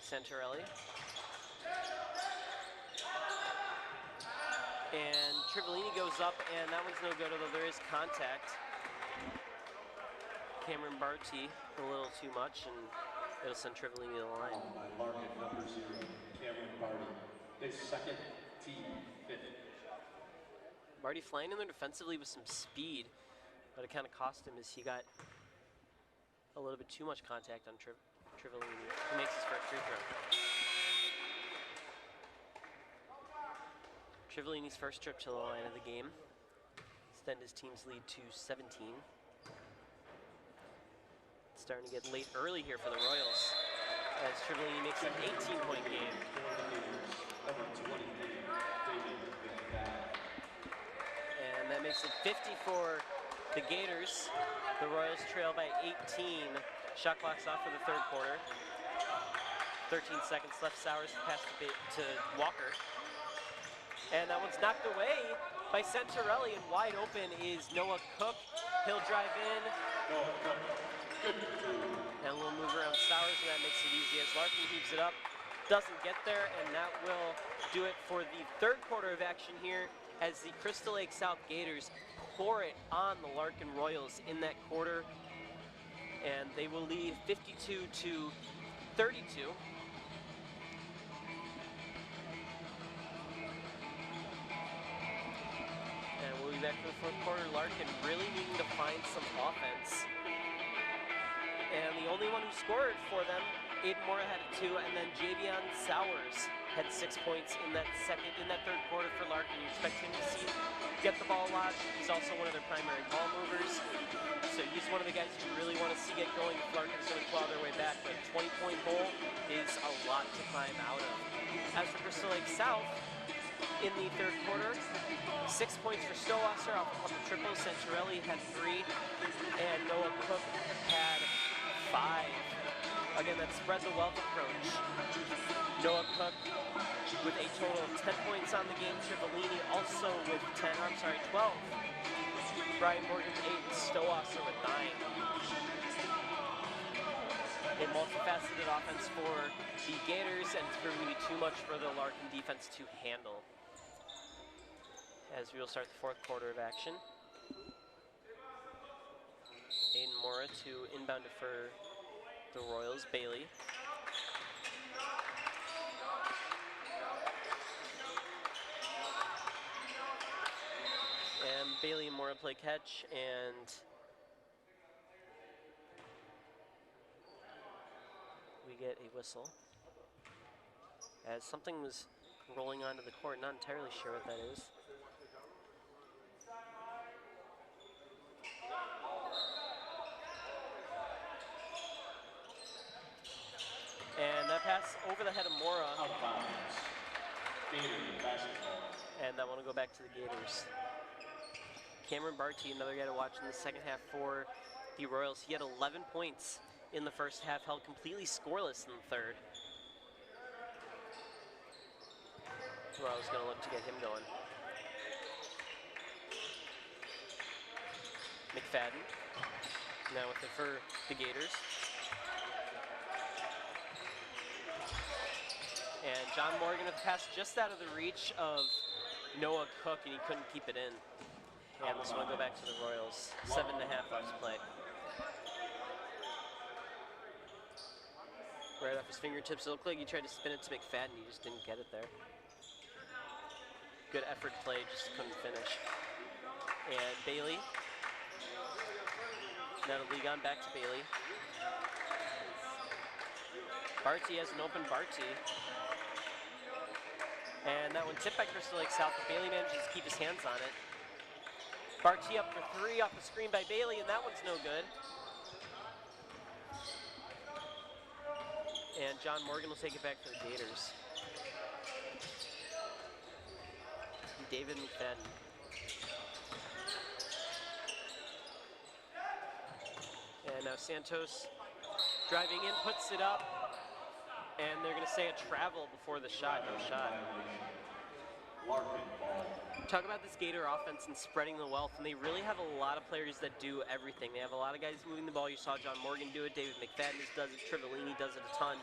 Santorelli. And Trivellini goes up, and that one's no good, although there is contact. Cameron Barty a little too much, and it'll send Trivellini to the line. Larkin, number 0, Cameron Barty. His second, team 5th. Barty flying in there defensively with some speed, but it kind of cost him as he got a little bit too much contact on Trivellini, who makes his first free throw. Trivellini's first trip to the line of the game. Extend his team's lead to 17. It's starting to get late early here for the Royals as Trivellini makes an 18-point game. And that makes it 50 for the Gators. The Royals trail by 18. Shot clock's off for the third quarter. 13 seconds left. Sauers pass to Walker. And that one's knocked away by Santorelli, and wide open is Noah Cook. He'll drive in. And a little move around Sauers, and that makes it easy as Larkin heaves it up. Doesn't get there, and that will do it for the third quarter of action here as the Crystal Lake South Gators pour it on the Larkin Royals in that quarter. And they will lead 52 to 32. And we'll be back for the fourth quarter. Larkin really needing to find some offense. And the only one who scored for them Aiden Mora had 2, and then Javion Sowers had 6 points in that third quarter for Larkin. You expect him to get the ball a lot. He's also one of their primary ball movers. So he's one of the guys you really want to see get going if Larkin's going to claw their way back. But a 20-point goal is a lot to climb out of. As for Crystal Lake South, in the third quarter, 6 points for Stowasser off a couple triples. Santorelli had 3, and Noah Cook had 5. Again, that spread the wealth approach. Noah Cook with a total of 10 points on the game. Trivellini also with 12. Brian Morgan with 8, and Stowasser with 9. A multifaceted offense for the Gators, and it's proving to be too much for the Larkin defense to handle. As we will start the fourth quarter of action. Aiden Mora to inbound it for the Royals, Bailey. And Bailey and Mora play catch, and we get a whistle. As something was rolling onto the court, not entirely sure what that is. And that pass over the head of Mora. And that one will go back to the Gators. Cameron Barty, another guy to watch in the second half for the Royals. He had 11 points in the first half, held completely scoreless in the third. Royals going to look to get him going. McFadden now with it for the Gators. And John Morgan with the pass just out of the reach of Noah Cook, and he couldn't keep it in. And this one will go back to the Royals. 7.5 left to play. Right off his fingertips. It looked like he tried to spin it to McFadden. He just didn't get it there. Good effort play, just couldn't finish. And Bailey. Now the league on back to Bailey. Barty has an open Barty. And that one tipped by Crystal Lake South, but Bailey manages to keep his hands on it. Barty up for 3 off the screen by Bailey, and that one's no good. And John Morgan will take it back for the Gators. David McFadden. And now Santos driving in, puts it up. And they're going to say a travel before the shot, no shot. Talk about this Gator offense and spreading the wealth, and they really have a lot of players that do everything. They have a lot of guys moving the ball. You saw John Morgan do it, David McFadden does it, Trivellini does it a ton.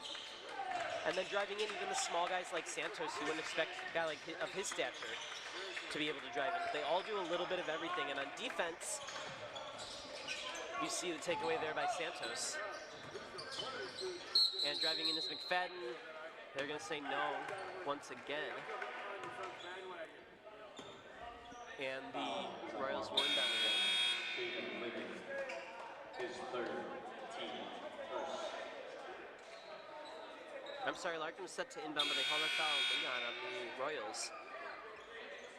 And then driving in even the small guys like Santos, you wouldn't expect a guy like of his stature to be able to drive in. They all do a little bit of everything, and on defense, you see the takeaway there by Santos. And driving in is McFadden. They're going to say no once again. And the Royals will inbound again. His third team first. I'm sorry, Larkin was set to inbound, but they called a foul on the Royals.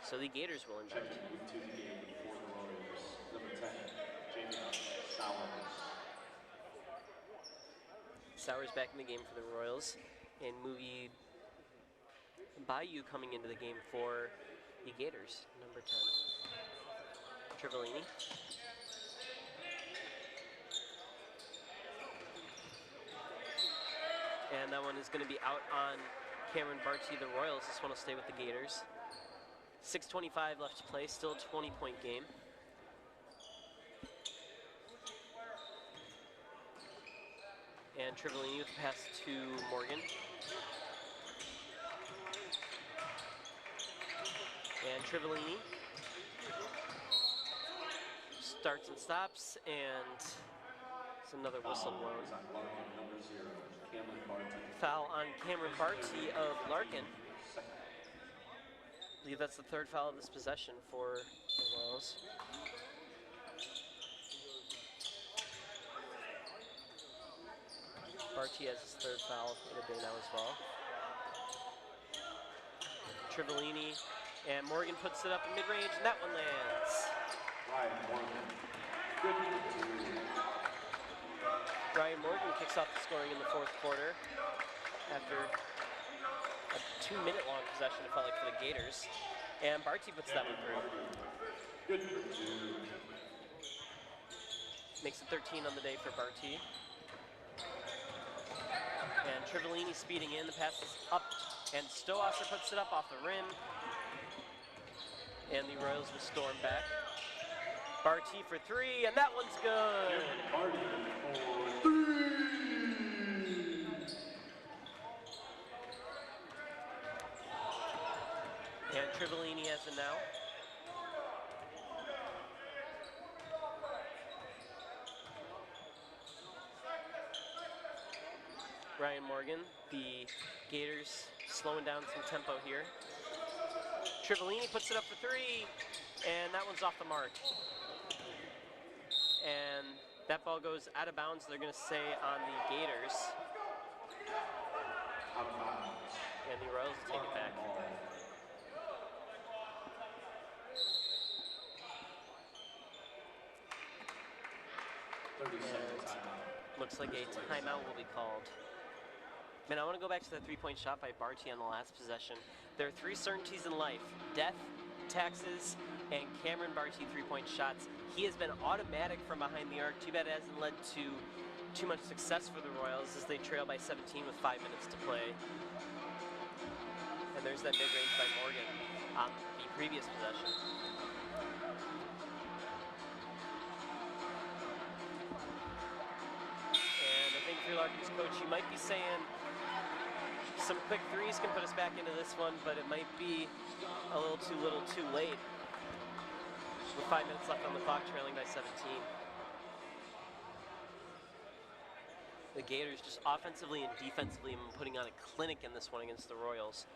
So the Gators will inbound. Move to the game for the Royals. Number 10, Javion Sowers. Sowers back in the game for the Royals, and Mugi Bayou coming into the game for the Gators, number 10. Trivellini. And that one is going to be out on Cameron Barty, the Royals. This one will stay with the Gators. 6:25 left to play, still a 20-point game. And Trivellini with the pass to Morgan. And Trivellini starts and stops, and it's another whistle blown. Foul on Cameron Barty of Larkin. I believe that's the third foul of this possession for the Royals. Barty has his third foul of the day now as well. Trivellini, and Morgan puts it up in mid-range, and that one lands. Ryan Morgan. Good for two. Ryan Morgan kicks off the scoring in the fourth quarter after a 2-minute long possession, it felt like, for the Gators. And Barty puts that one through. Good for two. Makes it 13 on the day for Barty. And Trivellini speeding in, the pass is up, and Stowasser puts it up off the rim. And the Royals will storm back. Barty for three, and that one's good. Barty for three. And Trivellini has it now. Ryan Morgan, the Gators slowing down some tempo here. Trivellini puts it up for three, and that one's off the mark. And that ball goes out of bounds, they're going to say, on the Gators. And the Royals will take it back. Looks like a timeout will be called. Man, I want to go back to that three-point shot by Barty on the last possession. There are three certainties in life: death, taxes, and Cameron Barty three-point shots. He has been automatic from behind the arc. Too bad it hasn't led to too much success for the Royals as they trail by 17 with 5 minutes to play. And there's that mid-range by Morgan on the previous possession. And I think if you're Larkin's coach, you might be saying some quick threes can put us back into this one, but it might be a little too late. With 5 minutes left on the clock, trailing by 17. The Gators just offensively and defensively putting on a clinic in this one against the Royals.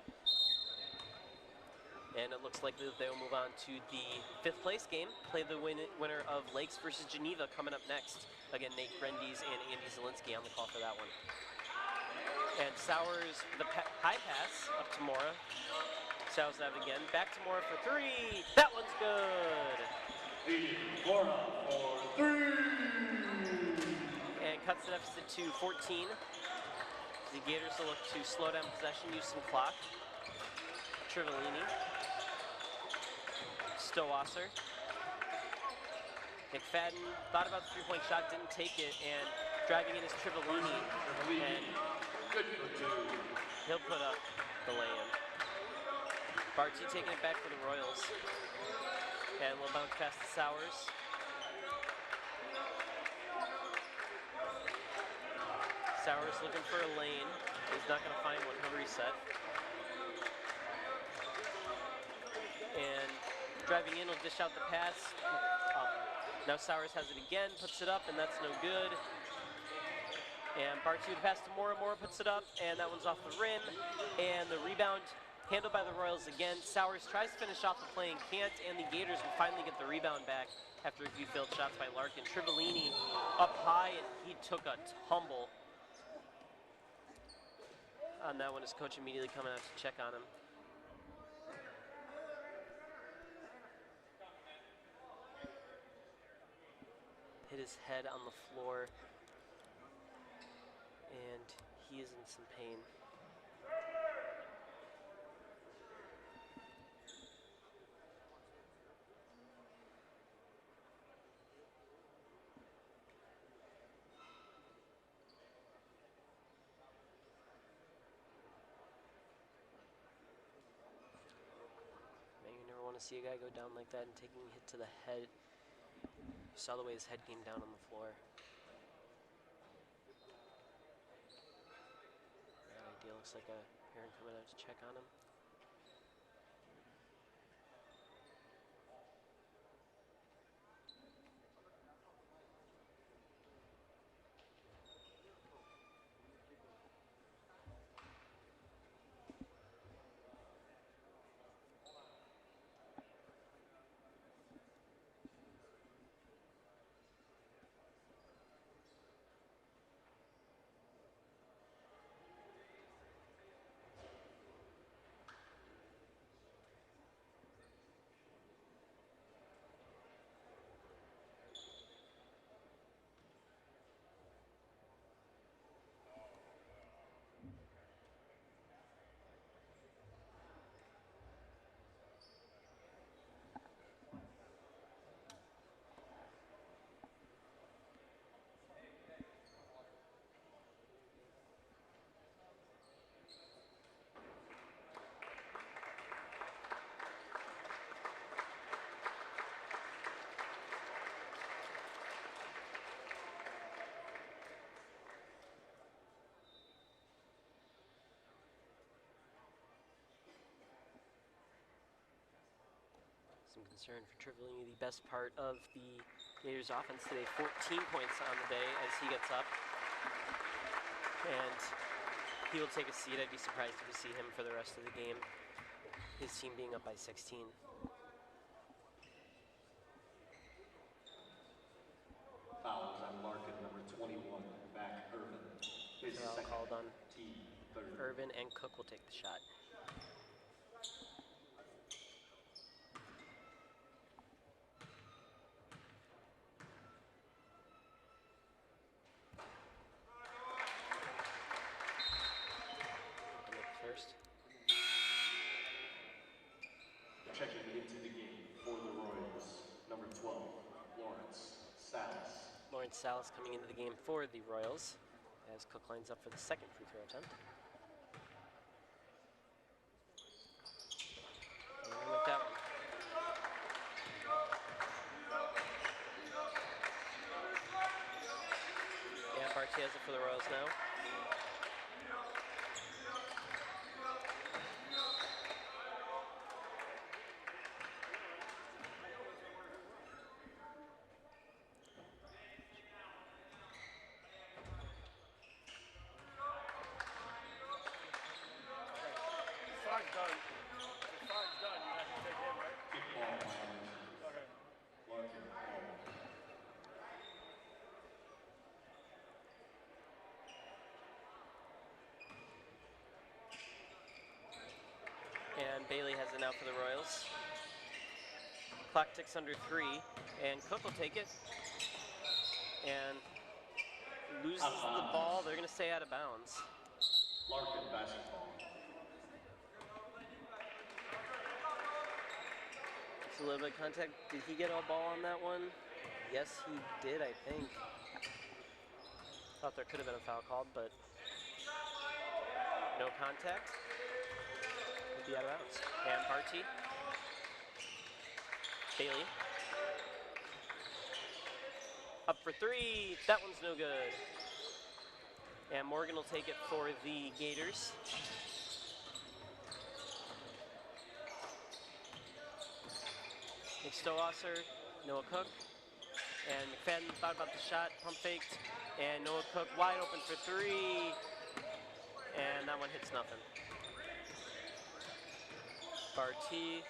And it looks likely that they'll move on to the 5th place game. Play the winner of Lakes versus Geneva coming up next. Again, Nate Grendies and Andy Zielinski on the call for that one. And Sowers, the high pass up to Mora. Sowers have it again. Back to Mora for three. That one's good. Mora for three. And cuts the deficit to 14. The Gators will look to slow down possession, use some clock. Trivellini. Stowasser. McFadden thought about the three-point shot, didn't take it, and driving in is Trivellini. And he'll put up the lay-in. Barty taking it back for the Royals. And we'll bounce past the Sowers. Sowers looking for a lane. He's not going to find one. He'll reset. And driving in will dish out the pass. Now Sowers has it again, puts it up, and that's no good. And Barty would pass to Mora. Mora puts it up, and that one's off the rim. And the rebound handled by the Royals again. Sowers tries to finish off the play and can't, and the Gators will finally get the rebound back after a few failed shots by Larkin. Trivellini up high, and he took a tumble on that one. His coach immediately coming out to check on him. Hit his head on the floor, and he is in some pain. Man, you never want to see a guy go down like that and taking a hit to the head. You saw the way his head came down on the floor. That idea looks like a parent coming out to check on him. Some concern for Trivellini, the best part of the Gators offense today. 14 points on the day as he gets up. And he will take a seat. I'd be surprised if we see him for the rest of the game. His team being up by 16. Fouls on Larkin, number 21, back Irvin. His Foul second, called on team third. Irvin, and Cook will take the shot. First. Checking into the game for the Royals, number 12, Lawrence Salas. Lawrence Salas coming into the game for the Royals as Cook lines up for the second free throw attempt. And with that one. And Barty has it for the Royals now. And Bailey has it now for the Royals. Clock ticks under 3, and Cook will take it. And loses the ball. They're going to stay out of bounds. Larkin basketball. It's a little bit of contact. Did he get a ball on that one? Yes, he did, I think. Thought there could have been a foul called, but no contact. Would be out of bounds. And Barty. Bailey. Up for 3. That one's no good. And Morgan will take it for the Gators. Nick Stowasser, Noah Cook, and McFadden thought about the shot, pump faked, and Noah Cook wide open for 3, and that one hits nothing. Barty,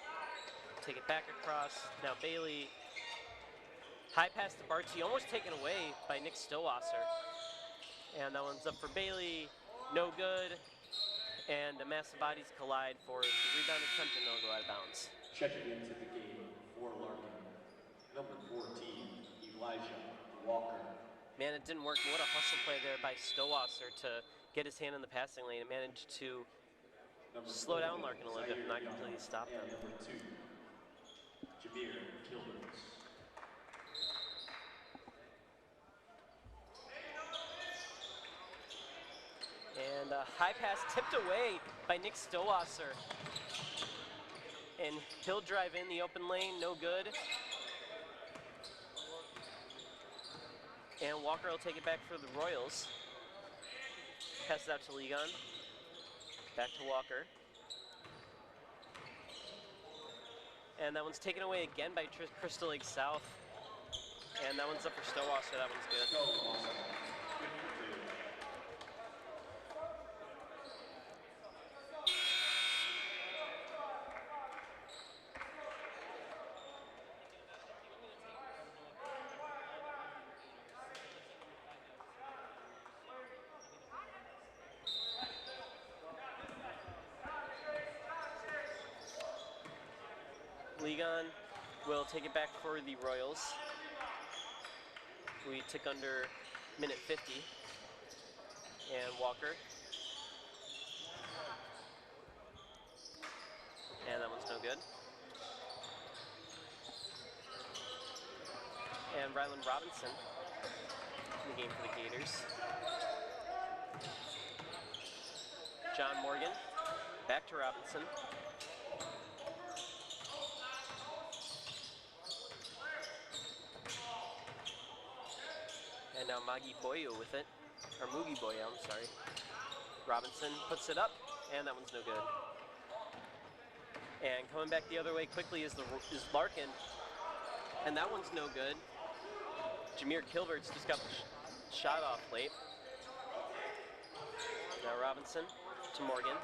take it back across, now Bailey, high pass to Barty, almost taken away by Nick Stowasser, and that one's up for Bailey, no good, and the massive bodies collide for the rebound attempt, and they'll go out of bounds. Checking into the game for Larkin, number 14, Elijah Walker. Man, it didn't work. What a hustle play there by Stowasser to get his hand in the passing lane and managed to slow down Larkin a little bit, not completely stop them. And number 2, Jameer Childers. And a high pass tipped away by Nick Stowasser. And he'll drive in the open lane, no good. And Walker will take it back for the Royals. Pass it out to Ligon. Back to Walker. And that one's taken away again by Crystal Lake South. And that one's up for Stowasser, that one's good. Ligon will take it back for the Royals. We tick under minute 50. And Walker. And that one's no good. And Ryland Robinson in the game for the Gators. John Morgan, back to Robinson. And now Magi Boyo with it, or Mugi Boyo, I'm sorry. Robinson puts it up, and that one's no good. And coming back the other way quickly is Larkin, and that one's no good. Jameer Kilbert's just got the shot off late. Now Robinson to Morgan.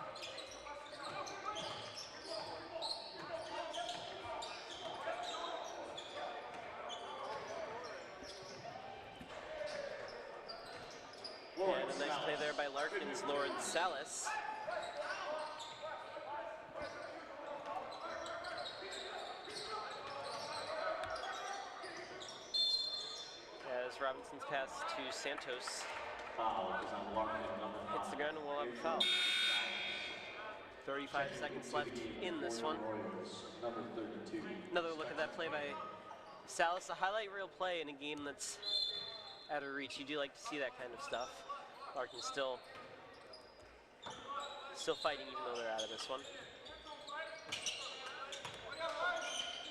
And a nice play there by Larkin's Lord Salas. As Robinson's pass to Santos hits the ground and we'll have a foul. 35 seconds left in this one. Another look at that play by Salas, a highlight reel play in a game that's out of reach. You do like to see that kind of stuff. Larkin still fighting even though they're out of this one.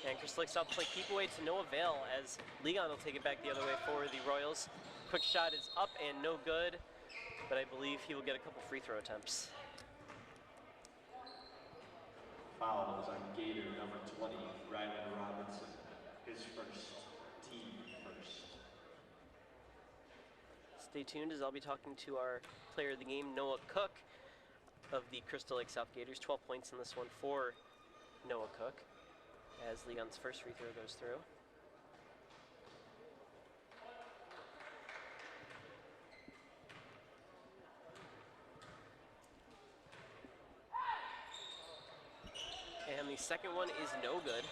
And Crystal Lake South play keep away to no avail as Leon will take it back the other way for the Royals. Quick shot is up and no good, but I believe he will get a couple free throw attempts. Foul is on Gator number 20, Rylan Robinson, his first, team first. Stay tuned as I'll be talking to our player of the game, Noah Cook of the Crystal Lake South Gators. 12 points in this one for Noah Cook as Leon's first free throw goes through. And the second one is no good.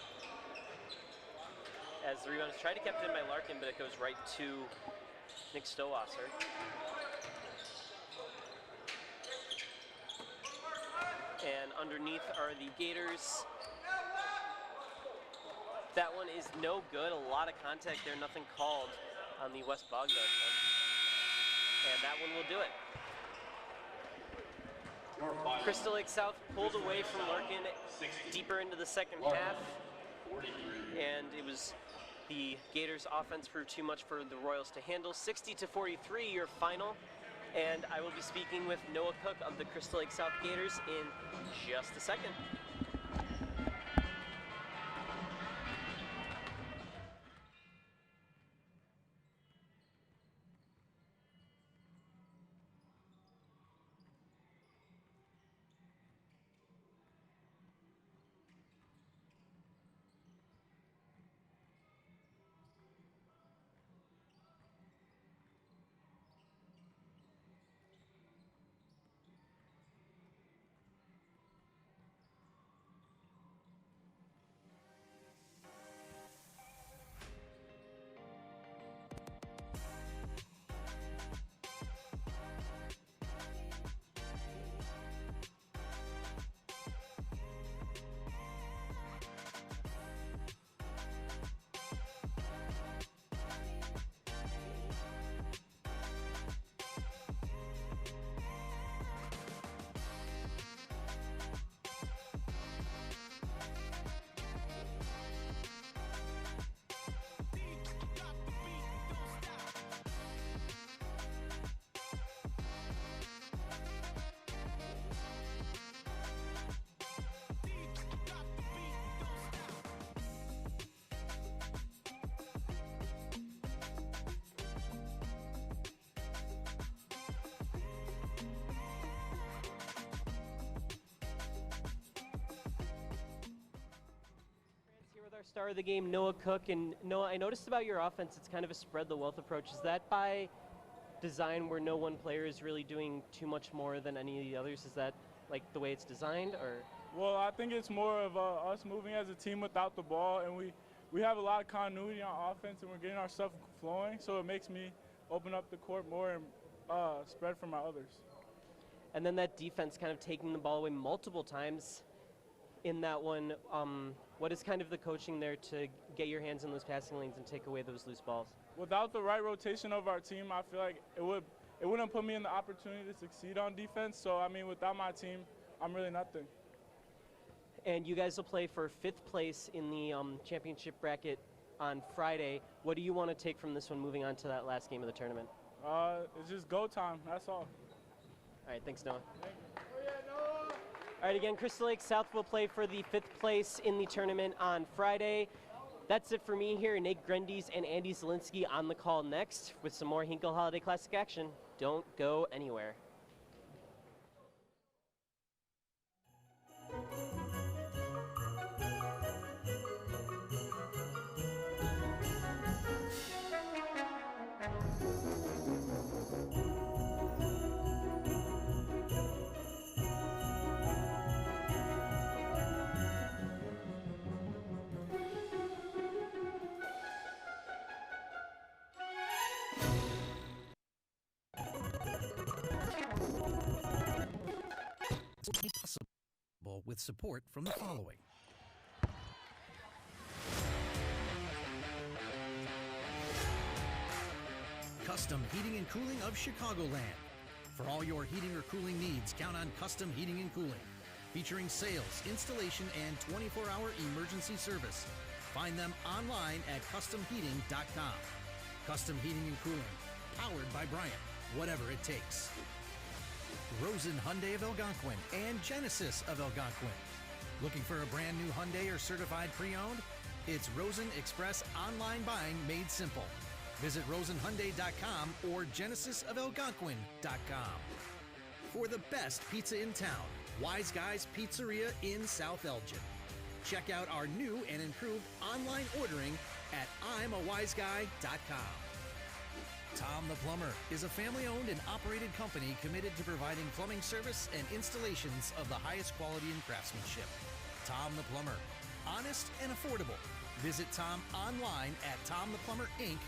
As the rebound is tried to kept in by Larkin, but it goes right to Nick Stowasser. And underneath are the Gators. That one is no good. A lot of contact there, nothing called on the West Bogdar attempt. And that one will do it. Crystal Lake South pulled away from Larkin deeper into the second half. And it was the Gators offense proved too much for the Royals to handle. 60-43 your final. And I will be speaking with Noah Cook of the Crystal Lake South Gators in just a second. Our star of the game, Noah Cook. And Noah, I noticed about your offense, it's kind of a spread the wealth approach. Is that by design where no one player is really doing too much more than any of the others? Is that like the way it's designed, or? Well, I think it's more of us moving as a team without the ball, and we have a lot of continuity on offense, and we're getting our stuff flowing, so it makes me open up the court more and spread for my others. And then that defense kind of taking the ball away multiple times in that one. What is kind of the coaching there to get your hands in those passing lanes and take away those loose balls? Without the right rotation of our team, I feel like it wouldn't put me in the opportunity to succeed on defense. So, I mean, without my team, I'm really nothing. And you guys will play for 5th place in the championship bracket on Friday. What do you want to take from this one moving on to that last game of the tournament? It's just go time, that's all. All right, thanks, Noah. All right, again, Crystal Lake South will play for the 5th place in the tournament on Friday. That's it for me here. Nate Grendies and Andy Zielinski on the call next with some more Hinkle Holiday Classic action. Don't go anywhere. Possible with support from the following. Custom Heating and Cooling of Chicagoland. For all your heating or cooling needs, count on Custom Heating and Cooling. Featuring sales, installation, and 24-hour emergency service. Find them online at customheating.com. Custom Heating and Cooling. Powered by Bryant. Whatever it takes. Rosen Hyundai of Algonquin and Genesis of Algonquin. Looking for a brand new Hyundai or certified pre-owned? It's Rosen Express online buying made simple. Visit rosenhyundai.com or genesisofelgonquin.com. For the best pizza in town, Wise Guys Pizzeria in South Elgin. Check out our new and improved online ordering at I'mAWiseGuy.com. Tom the Plumber is a family-owned and operated company committed to providing plumbing service and installations of the highest quality and craftsmanship. Tom the Plumber, honest and affordable. Visit Tom online at TomThePlumberInc.com.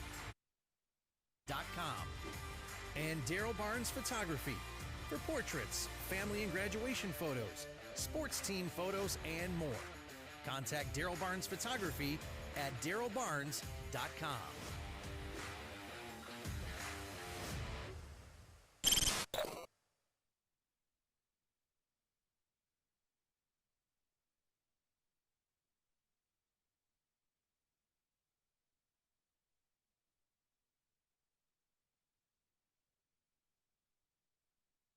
And Daryl Barnes Photography for portraits, family and graduation photos, sports team photos, and more. Contact Daryl Barnes Photography at darylbarnes.com.